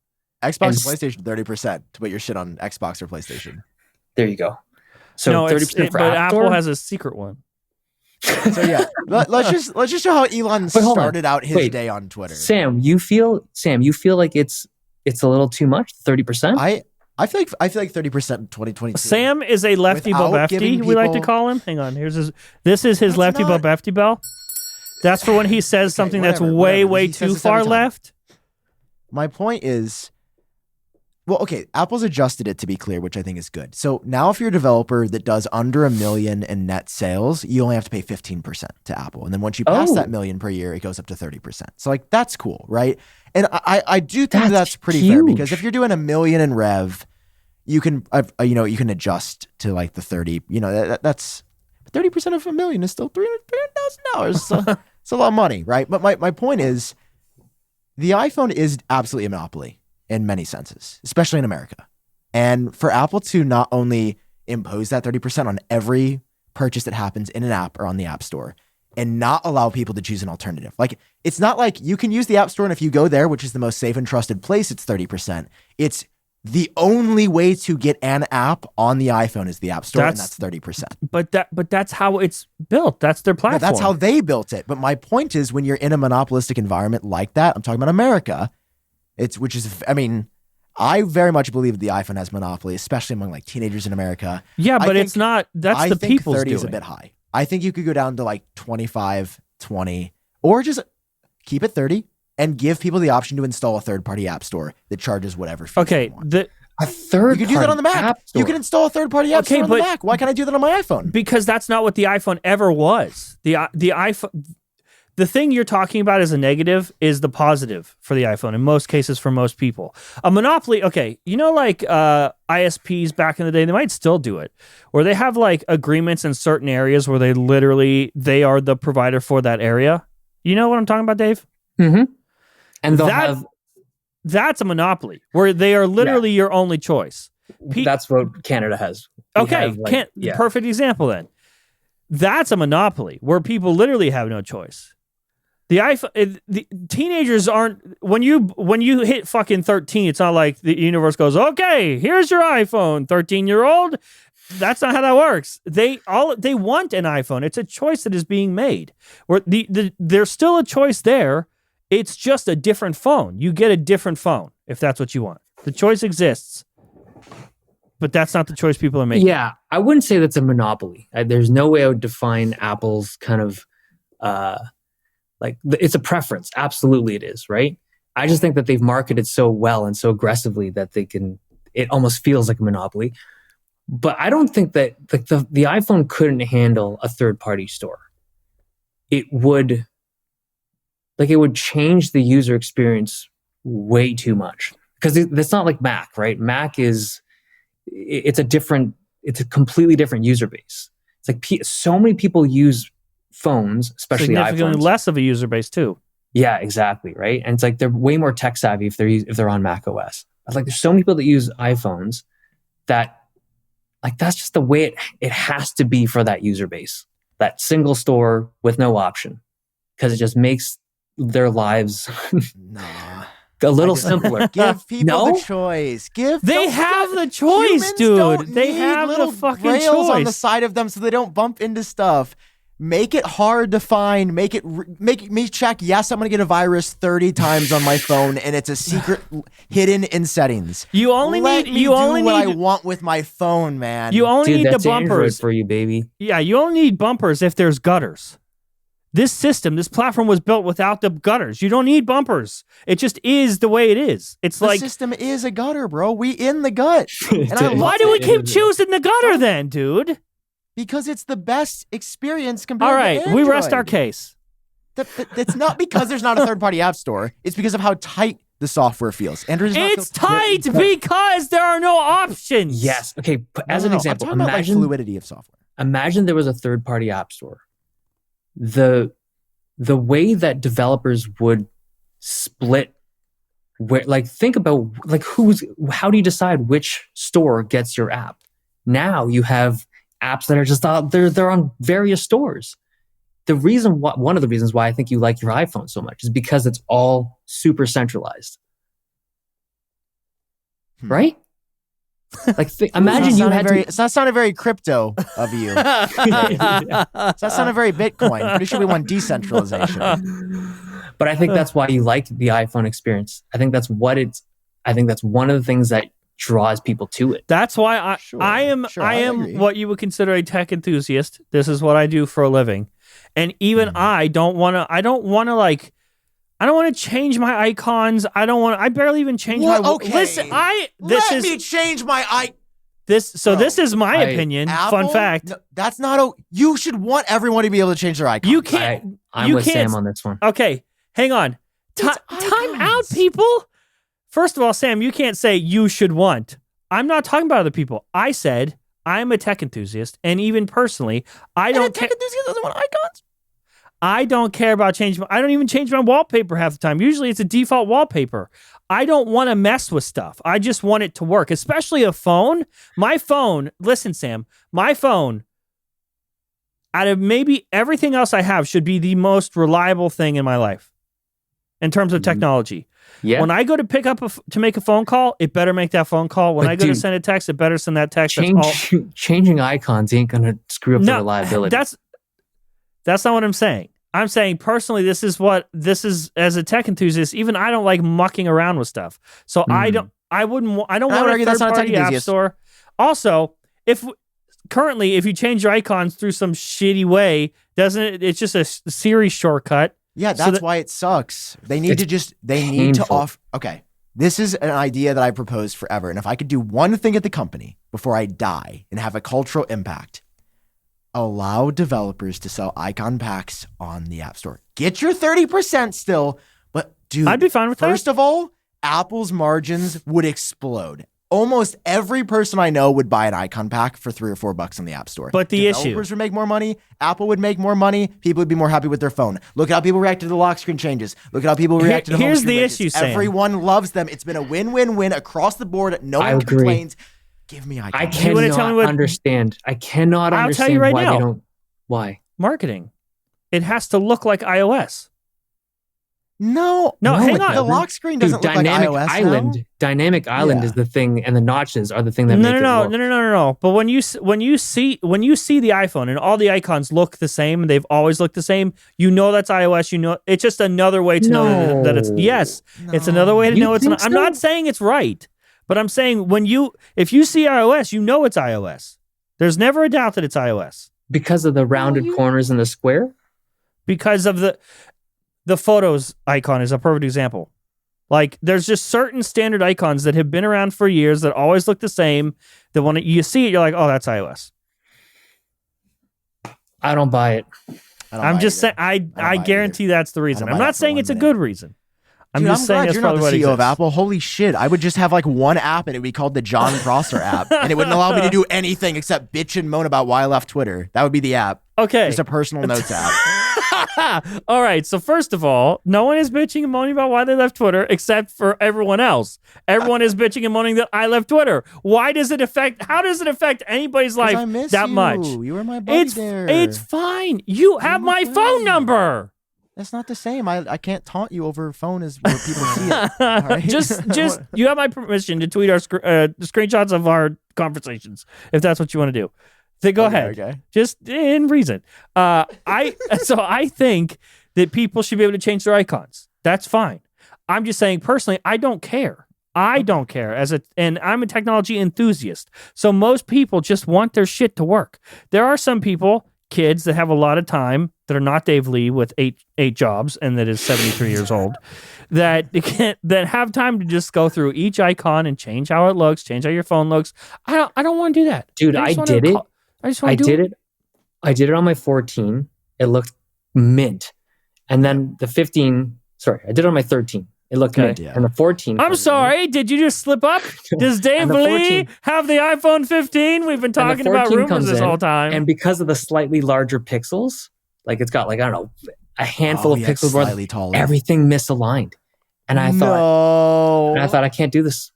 and PlayStation 30% to put your shit on Xbox or PlayStation. There you go. So no, 30% for but App Apple Store? has a secret one. So yeah, let's just show how Elon started out his day on Twitter. Sam, you feel like it's a little too much, 30%? I feel like 30% in 2022. Sam is a lefty Bobefty, we like to call him. Hang on, this is his lefty Bobefty bell. That's for when he says something that's way too far left. My point is, well, okay, Apple's adjusted it to be clear, which I think is good. So now if you're a developer that does under $1 million in net sales, you only have to pay 15% to Apple. And then once you pass that $1 million per year, it goes up to 30%. So like, that's cool, right? And I do think that's pretty fair, because if you're doing $1 million in rev, you can, you can adjust to like the 30, that's 30% of $1 million is still $300,000. So it's a lot of money, right? But my point is, the iPhone is absolutely a monopoly in many senses, especially in America. And for Apple to not only impose that 30% on every purchase that happens in an app or on the App Store, and not allow people to choose an alternative. Like, it's not like you can use the App Store, and if you go there, which is the most safe and trusted place, it's 30%. It's the only way to get an app on the iPhone is the App Store, and that's 30%. But that's how it's built. That's their platform. No, that's how they built it. But my point is, when you're in a monopolistic environment like that, I'm talking about America, I very much believe that the iPhone has monopoly, especially among like teenagers in America. Yeah, but it's not. That's the people's doing. 30 is a bit high. I think you could go down to like 25, 20, or just keep it 30 and give people the option to install a third-party app store that charges whatever fee they want. A third. You can do that on the Mac. You can install a third-party app store on the Mac. Why can't I do that on my iPhone? Because that's not what the iPhone ever was. The iPhone. The thing you're talking about as a negative is the positive for the iPhone in most cases for most people. A monopoly, okay, like ISPs back in the day, they might still do it, where they have like agreements in certain areas where they are the provider for that area. You know what I'm talking about, Dave? Mm-hmm. And that's a monopoly where they are literally your only choice. That's what Canada has. Perfect example then. That's a monopoly where people literally have no choice. The iPhone, the teenagers aren't, when you hit fucking 13, it's not like the universe goes, okay, here's your iPhone, 13-year-old. That's not how that works. They want an iPhone. It's a choice that is being made. Where there's still a choice there. It's just a different phone. You get a different phone if that's what you want. The choice exists, but that's not the choice people are making. Yeah, I wouldn't say that's a monopoly. There's no way I would define Apple's kind of it's a preference. Absolutely, it is, right? I just think that they've marketed so well and so aggressively that it almost feels like a monopoly. But I don't think that the iPhone couldn't handle a third-party store. It would change the user experience way too much, because it's not like Mac, right? Mac it's a completely different user base. It's like so many people use phones, especially significantly iPhones. Less of a user base too. Yeah, exactly, right? And it's like they're way more tech savvy if they're on Mac OS. But like, there's so many people that use iPhones that like that's just the way it has to be for that user base. That single store with no option, because it just makes their lives. Nah. A little simpler. Give people No? the choice. They have the choice, Humans dude. don't They need have little the fucking rails on the choice. side of them so they don't bump into stuff. Make it hard to find. Make me check. Yes, I'm gonna get a virus 30 times on my phone, and it's a secret hidden in settings. You only Let need me you do only what I need want with my phone, man. you only Dude, need the that's Android bumpers. for you, baby. Yeah, you only need bumpers if there's gutters. This platform was built without the gutters. You don't need bumpers. It just is the way it is. It's the like, system is a gutter, bro. We in the gut, and I Dude. why love do we it keep choosing the gutter then, dude? because it's the best experience compared All to right, Android. we rest our case. That's not because there's not a third-party app store. It's because of how tight the software feels. Android is not It's tight because there are no options. Yes. Okay. As an No, example, I'm talking about, imagine like, fluidity of software. imagine there was a third-party app store. The way that developers would split, where, like, think about, like, how do you decide which store gets your app? Now you have apps that are just they're on various stores. One of the reasons why I think you like your iPhone so much is because it's all super centralized, right? Like, imagine you had It's not sounding very crypto of you. It's not sounding very Bitcoin. Pretty sure we want decentralization. But I think that's why you like the iPhone experience. I think that's one of the things that draws people to it. That's why I I am agree. what you would consider a tech enthusiast. This is what I do for a living. And even I don't want to change my icons. I barely even change my Okay. Listen, Let me change my this is my Bro, opinion. Apple? Fun fact. No, that's not you should want everyone to be able to change their icons. You can't I'm you with can't Sam on this one. Okay, hang on. It's Time out, icons. people. First of all, Sam, you can't say you should want. I'm not talking about other people. I said I'm a tech enthusiast, and even personally, I don't care. Tech enthusiast doesn't want icons. I don't care about changing. I don't even change my wallpaper half the time. Usually, it's a default wallpaper. I don't want to mess with stuff. I just want it to work, especially a phone. My phone. Listen, Sam. My phone. Out of maybe everything else I have, should be the most reliable thing in my life, in terms of technology. Yeah. When I go to pick up to make a phone call, it better make that phone call. When But I go to dude, send a text, it better send that text. Changing icons ain't gonna screw up the No, reliability. That's not what I'm saying. I'm saying personally, this is as a tech enthusiast. Even I don't like mucking around with stuff. So I don't want argue a that's not a tech third-party app enthusiast. store. Also, if you change your icons through some shitty way, doesn't it? It's just a Siri shortcut. Yeah, So that's why it sucks. They need to painful. off. Okay, this is an idea that I proposed forever, and if I could do one thing at the company before I die and have a cultural impact, allow developers to sell icon packs on the App Store. Get your 30% still, but dude, I'd be fine with that. First of all, Apple's margins would explode. Almost every person I know would buy an icon pack for $3 or $4 on the App Store. But the issue- Developers would make more money. Apple would make more money. People would be more happy with their phone. Look at how people react to the lock screen changes. Look at how people react to the home Here's screen the widgets. issue, Sam. Everyone loves them. It's been a win-win-win across the board. No I one agree. complains. Give me icon I packs. You wanna cannot tell me what- understand. I cannot I'll understand tell you right why now. they don't. Why? Marketing. It has to look like iOS. No, hang the on. The lock screen doesn't look like Dynamic iOS Island. now. Dynamic Island Yeah. is the thing, and the notches are the thing that make it work. No. But when you see the iPhone and all the icons look the same, and they've always looked the same, you know that's iOS. You know it's just another way to know that it's yes. It's another way to You know it's. think I'm so? not saying it's right, but I'm saying if you see iOS, you know it's iOS. There's never a doubt that it's iOS Because of the rounded corners and the square. because of the photos icon is a perfect example. Like there's just certain standard icons that have been around for years that always look the same. That when you see it, you're like, oh, that's iOS. I don't buy it. I'm just saying, I buy it guarantee that's the reason. don't I'm buy not that for saying one it's a minute. good reason. I'm Dude, just saying glad it's you're not probably the what CEO of exists. Apple. Holy shit. I would just have like one app and it would be called the John Prosser app. And it wouldn't allow me to do anything except bitch and moan about why I left Twitter. That would be the app. Okay. Just a personal notes app. All right. So first of all, no one is bitching and moaning about why they left Twitter except for everyone else. Everyone is bitching and moaning that I left Twitter. How does it affect anybody's 'Cause life I miss that you. much? You were my buddy there. It's fine. You have my phone number. That's not the same. I can't taunt you over phone as where people see it. All right? just you have my permission to tweet our screenshots of our conversations if that's what you want to do. So go ahead. Okay. Just in reason. I think that people should be able to change their icons. That's fine. I'm just saying personally, I don't care. And I'm a technology enthusiast. So most people just want their shit to work. There are some people, kids that have a lot of time that are not Dave Lee with eight jobs and that is 73 years old that have time to just go through each icon and change how it looks, change how your phone looks. I don't want to do that. Dude, I did it. I did it. I did it on my 14. It looked mint. And then the 15, sorry, I did it on my 13. It looked mint. Yeah. And the 14. I'm sorry, did you just slip up? Does Dave Lee have the iPhone 15? We've been talking about rumors this whole time. And because of the slightly larger pixels, like it's got like, I don't know, a handful of pixels more, everything misaligned. And I thought, I can't do this.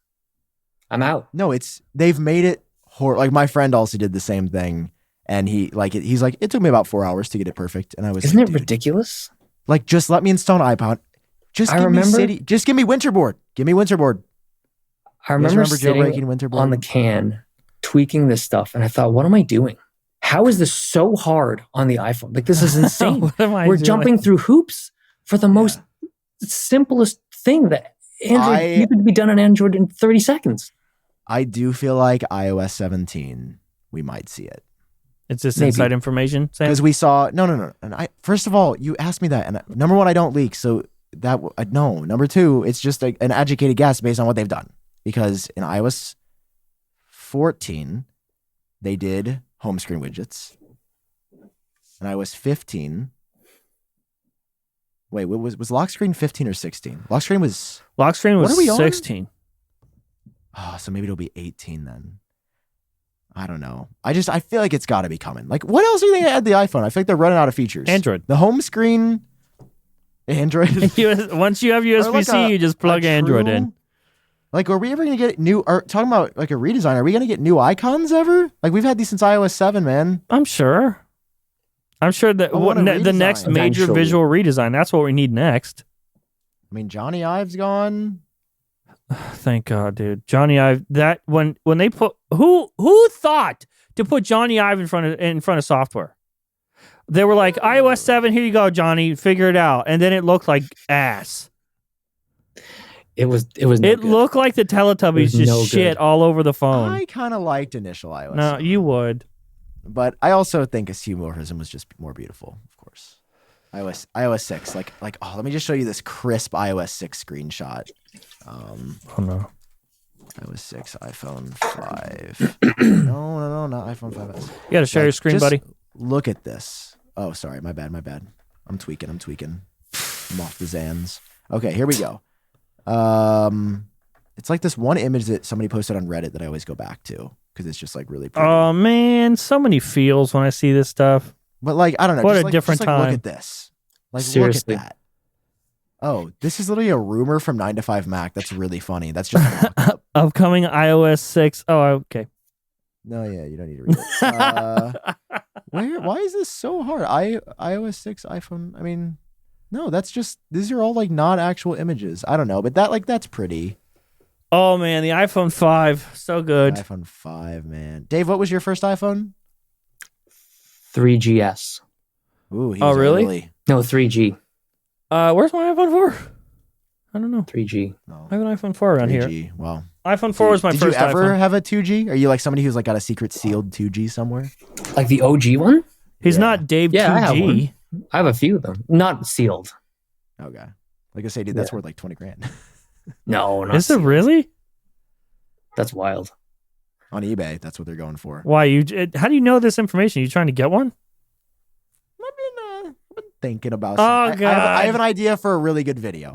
I'm out. No, they've made it like my friend also did the same thing. And he's like, it took me about 4 hours to get it perfect. And I was Isn't it ridiculous? Like, just let me install an iPod. Just give me Winterboard. Give me Winterboard. I remember sitting on the can, tweaking this stuff, and I thought, what am I doing? How is this so hard on the iPhone? Like, this is insane. We're jumping through hoops for the most simplest thing that you could be done on Android in 30 seconds. I do feel like iOS 17, we might see it. It's just inside information? Because we saw, no. And first of all, you asked me that, and number one, I don't leak, so no. Number two, it's just an educated guess based on what they've done. Because in iOS 14, they did home screen widgets. In iOS 15, wait, was lock screen 15 or 16? Lock screen was 16. Oh, so maybe it'll be 18 then. I don't know. I feel like it's got to be coming. Like, what else are they going to add to the iPhone? I feel like they're running out of features. Android. The home screen. Android. Once you have USBC, you just plug Android in. Like, are we ever going to get talking about like a redesign, are we going to get new icons ever? Like, we've had these since iOS 7, man. I'm sure that the next major visual redesign, that's what we need next. I mean, Johnny Ive's gone. Thank God, dude. Johnny Ive, that when they put who thought to put Johnny Ive in front of software? They were like, iOS 7, here you go, Johnny, figure it out. And then it looked like ass. It looked like the Teletubbies just shit all over the phone. I kind of liked initial iOS. No, you would. But I also think skeuomorphism was just more beautiful, of course. iOS 6, like let me just show you this crisp iOS 6 screenshot. Oh no. iOS 6, iPhone 5. No, not iPhone 5S. You gotta share your screen, buddy. Look at this. Oh, sorry, my bad. I'm tweaking. I'm off the Zans. Okay, here we go. It's like this one image that somebody posted on Reddit that I always go back to because it's just like really pretty. Oh man, so many feels when I see this stuff. But like, I don't know. What a different time. Look at this. Like, seriously. Look at that. Oh, this is literally a rumor from 9 to 5 Mac. That's really funny. That's just upcoming iOS 6. Oh, okay. No, yeah, you don't need to read it. Why is this so hard? iOS 6, iPhone. I mean, no, these are all like not actual images. I don't know, but that's pretty. Oh man, the iPhone 5, so good. iPhone 5, man. Dave, what was your first iPhone? 3GS. Ooh, really? Early. No, 3G. Where's my iPhone 4? I don't know. 3G. No. I have an iPhone 4 around 3G. here. Wow. iPhone 4 was my first iPhone. Did you ever have a 2G? Are you like somebody who's like got a secret sealed 2G somewhere? Like the OG one? He's not Dave 2G. I have a few of them. Not sealed. Okay. Like I say, dude, that's worth like 20 grand. No, not Is sealed. it really? That's wild. On eBay, that's what they're going for. Why? How do you know this information? You trying to get one? I've been thinking about God. I have an idea for a really good video.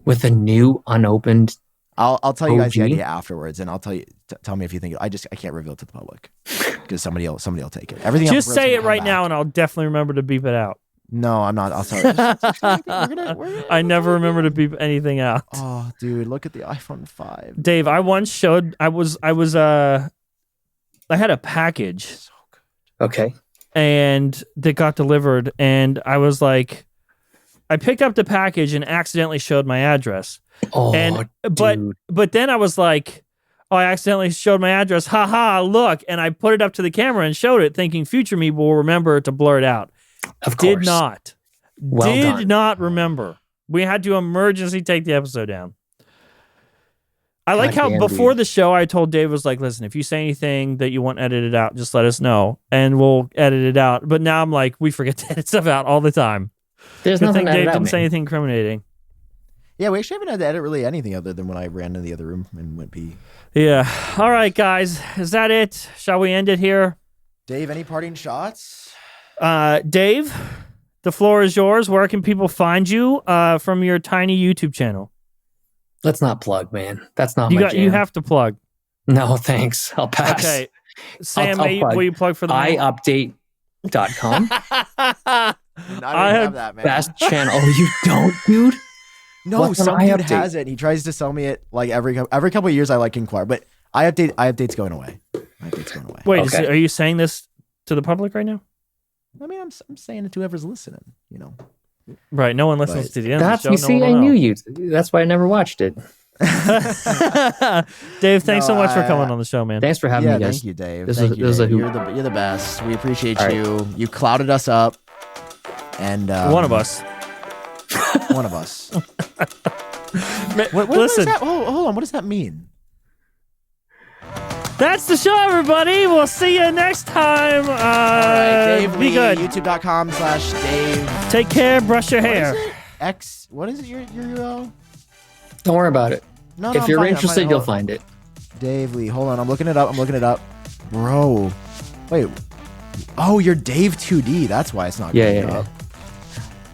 With a new unopened I'll tell you guys the OG? idea afterwards, and I'll tell you. Tell me if you think I can't reveal it to the public because somebody will take it. Everything. Just say it right now, and I'll definitely remember to beep it out. No, I'm not. I'll tell you. I never remember to beep anything out. Oh, dude, look at the iPhone 5. Dave, I once showed. I had a package. Okay. and that got delivered, and I was like, I picked up the package and accidentally showed my address. Oh, And dude. but then I was like, oh, I accidentally showed my address. Ha ha, look. And I put it up to the camera and showed it, thinking future me will remember to blur it out. Of course. Did not. Well Did done. not remember. We had to emergency take the episode down. I like how Goddamn, before dude. the show, I told Dave, was like, listen, if you say anything that you want edited out, just let us know and we'll edit it out. But now I'm like, we forget to edit stuff out all the time. There's Good nothing thing to Dave edit out, didn't say man. anything incriminating. Yeah, we actually haven't had to edit really anything other than when I ran to the other room and went pee. Yeah. All right, guys. Is that it? Shall we end it here? Dave, any parting shots? Dave, the floor is yours. Where can people find you from your tiny YouTube channel? Let's not plug, man. That's not You my jam. you have to plug. No, thanks. I'll pass. Okay. Sam, I'll plug. will you plug for the iupdate.com. I don't have that, man. Best channel. Oh, you don't, dude? No, What's an some dude iUpdate? has it. And he tries to sell me it like every couple of years. I like inquire, but iUpdate's going away. iUpdate's going away. Wait, Okay. are you saying this to the public right now? I mean, I'm saying it to whoever's listening. You know, Right. No one listens Right. to the end That's of you the show. see, No I one will knew know. you. That's why I never watched it. Dave, thanks No, so much for I- coming on the show, man. Thanks for having yeah, me, guys. thank you, Dave. This Thank was- you, this was a Dave. hoot. You're the best. We appreciate All right. you. You clouded us up, and One of us. one of us. What does Listen, that, hold on. What does that mean? that's the show, everybody. We'll see you next time. All right, Dave be Lee, good. YouTube.com/Dave. Take care. Brush your What hair. is it? What is it? Your Don't worry about it. No, If I'm you're fine, I'm interested, fine. you'll Hold- find it. Dave Lee. Hold on. I'm looking it up. Bro. Wait. Oh, you're Dave 2D. That's why it's not Yeah, coming yeah, up.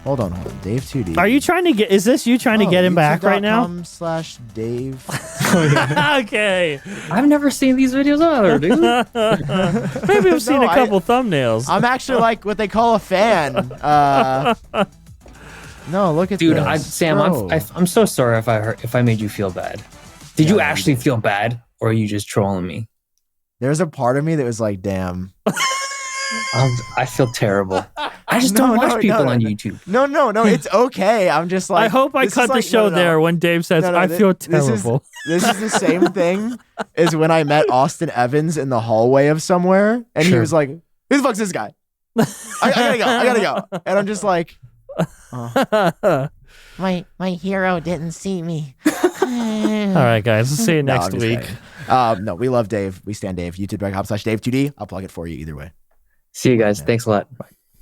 Hold on. Dave 2D. Are you trying to get? Is this you trying to get him back right now? YouTube.com/Dave. Okay. I've never seen these videos either, dude. Maybe I've seen No, a couple thumbnails. I'm actually like what they call a fan. No, look at Dude, this. Sam, Bro. I'm so sorry if I made you feel bad. Did you Yeah, actually feel bad, or are you just trolling me? There's a part of me that was like, damn. I feel terrible. I just No, don't watch no, people no, on no. YouTube. No, it's okay. I'm just like. I hope I this is cut the like- show no. there when Dave says, No, I feel this is- terrible. This is the same thing as when I met Austin Evans in the hallway of somewhere, and he Sure. was like, "Who the fuck's this guy? I gotta go," and I'm just like, oh. My hero didn't see me. All right, guys. We'll see you No, I'm next just week. kidding. No, we love Dave. We stand Dave. YouTube.com/Dave2D. I'll plug it for you either way. See you guys. Thanks a lot. Bye.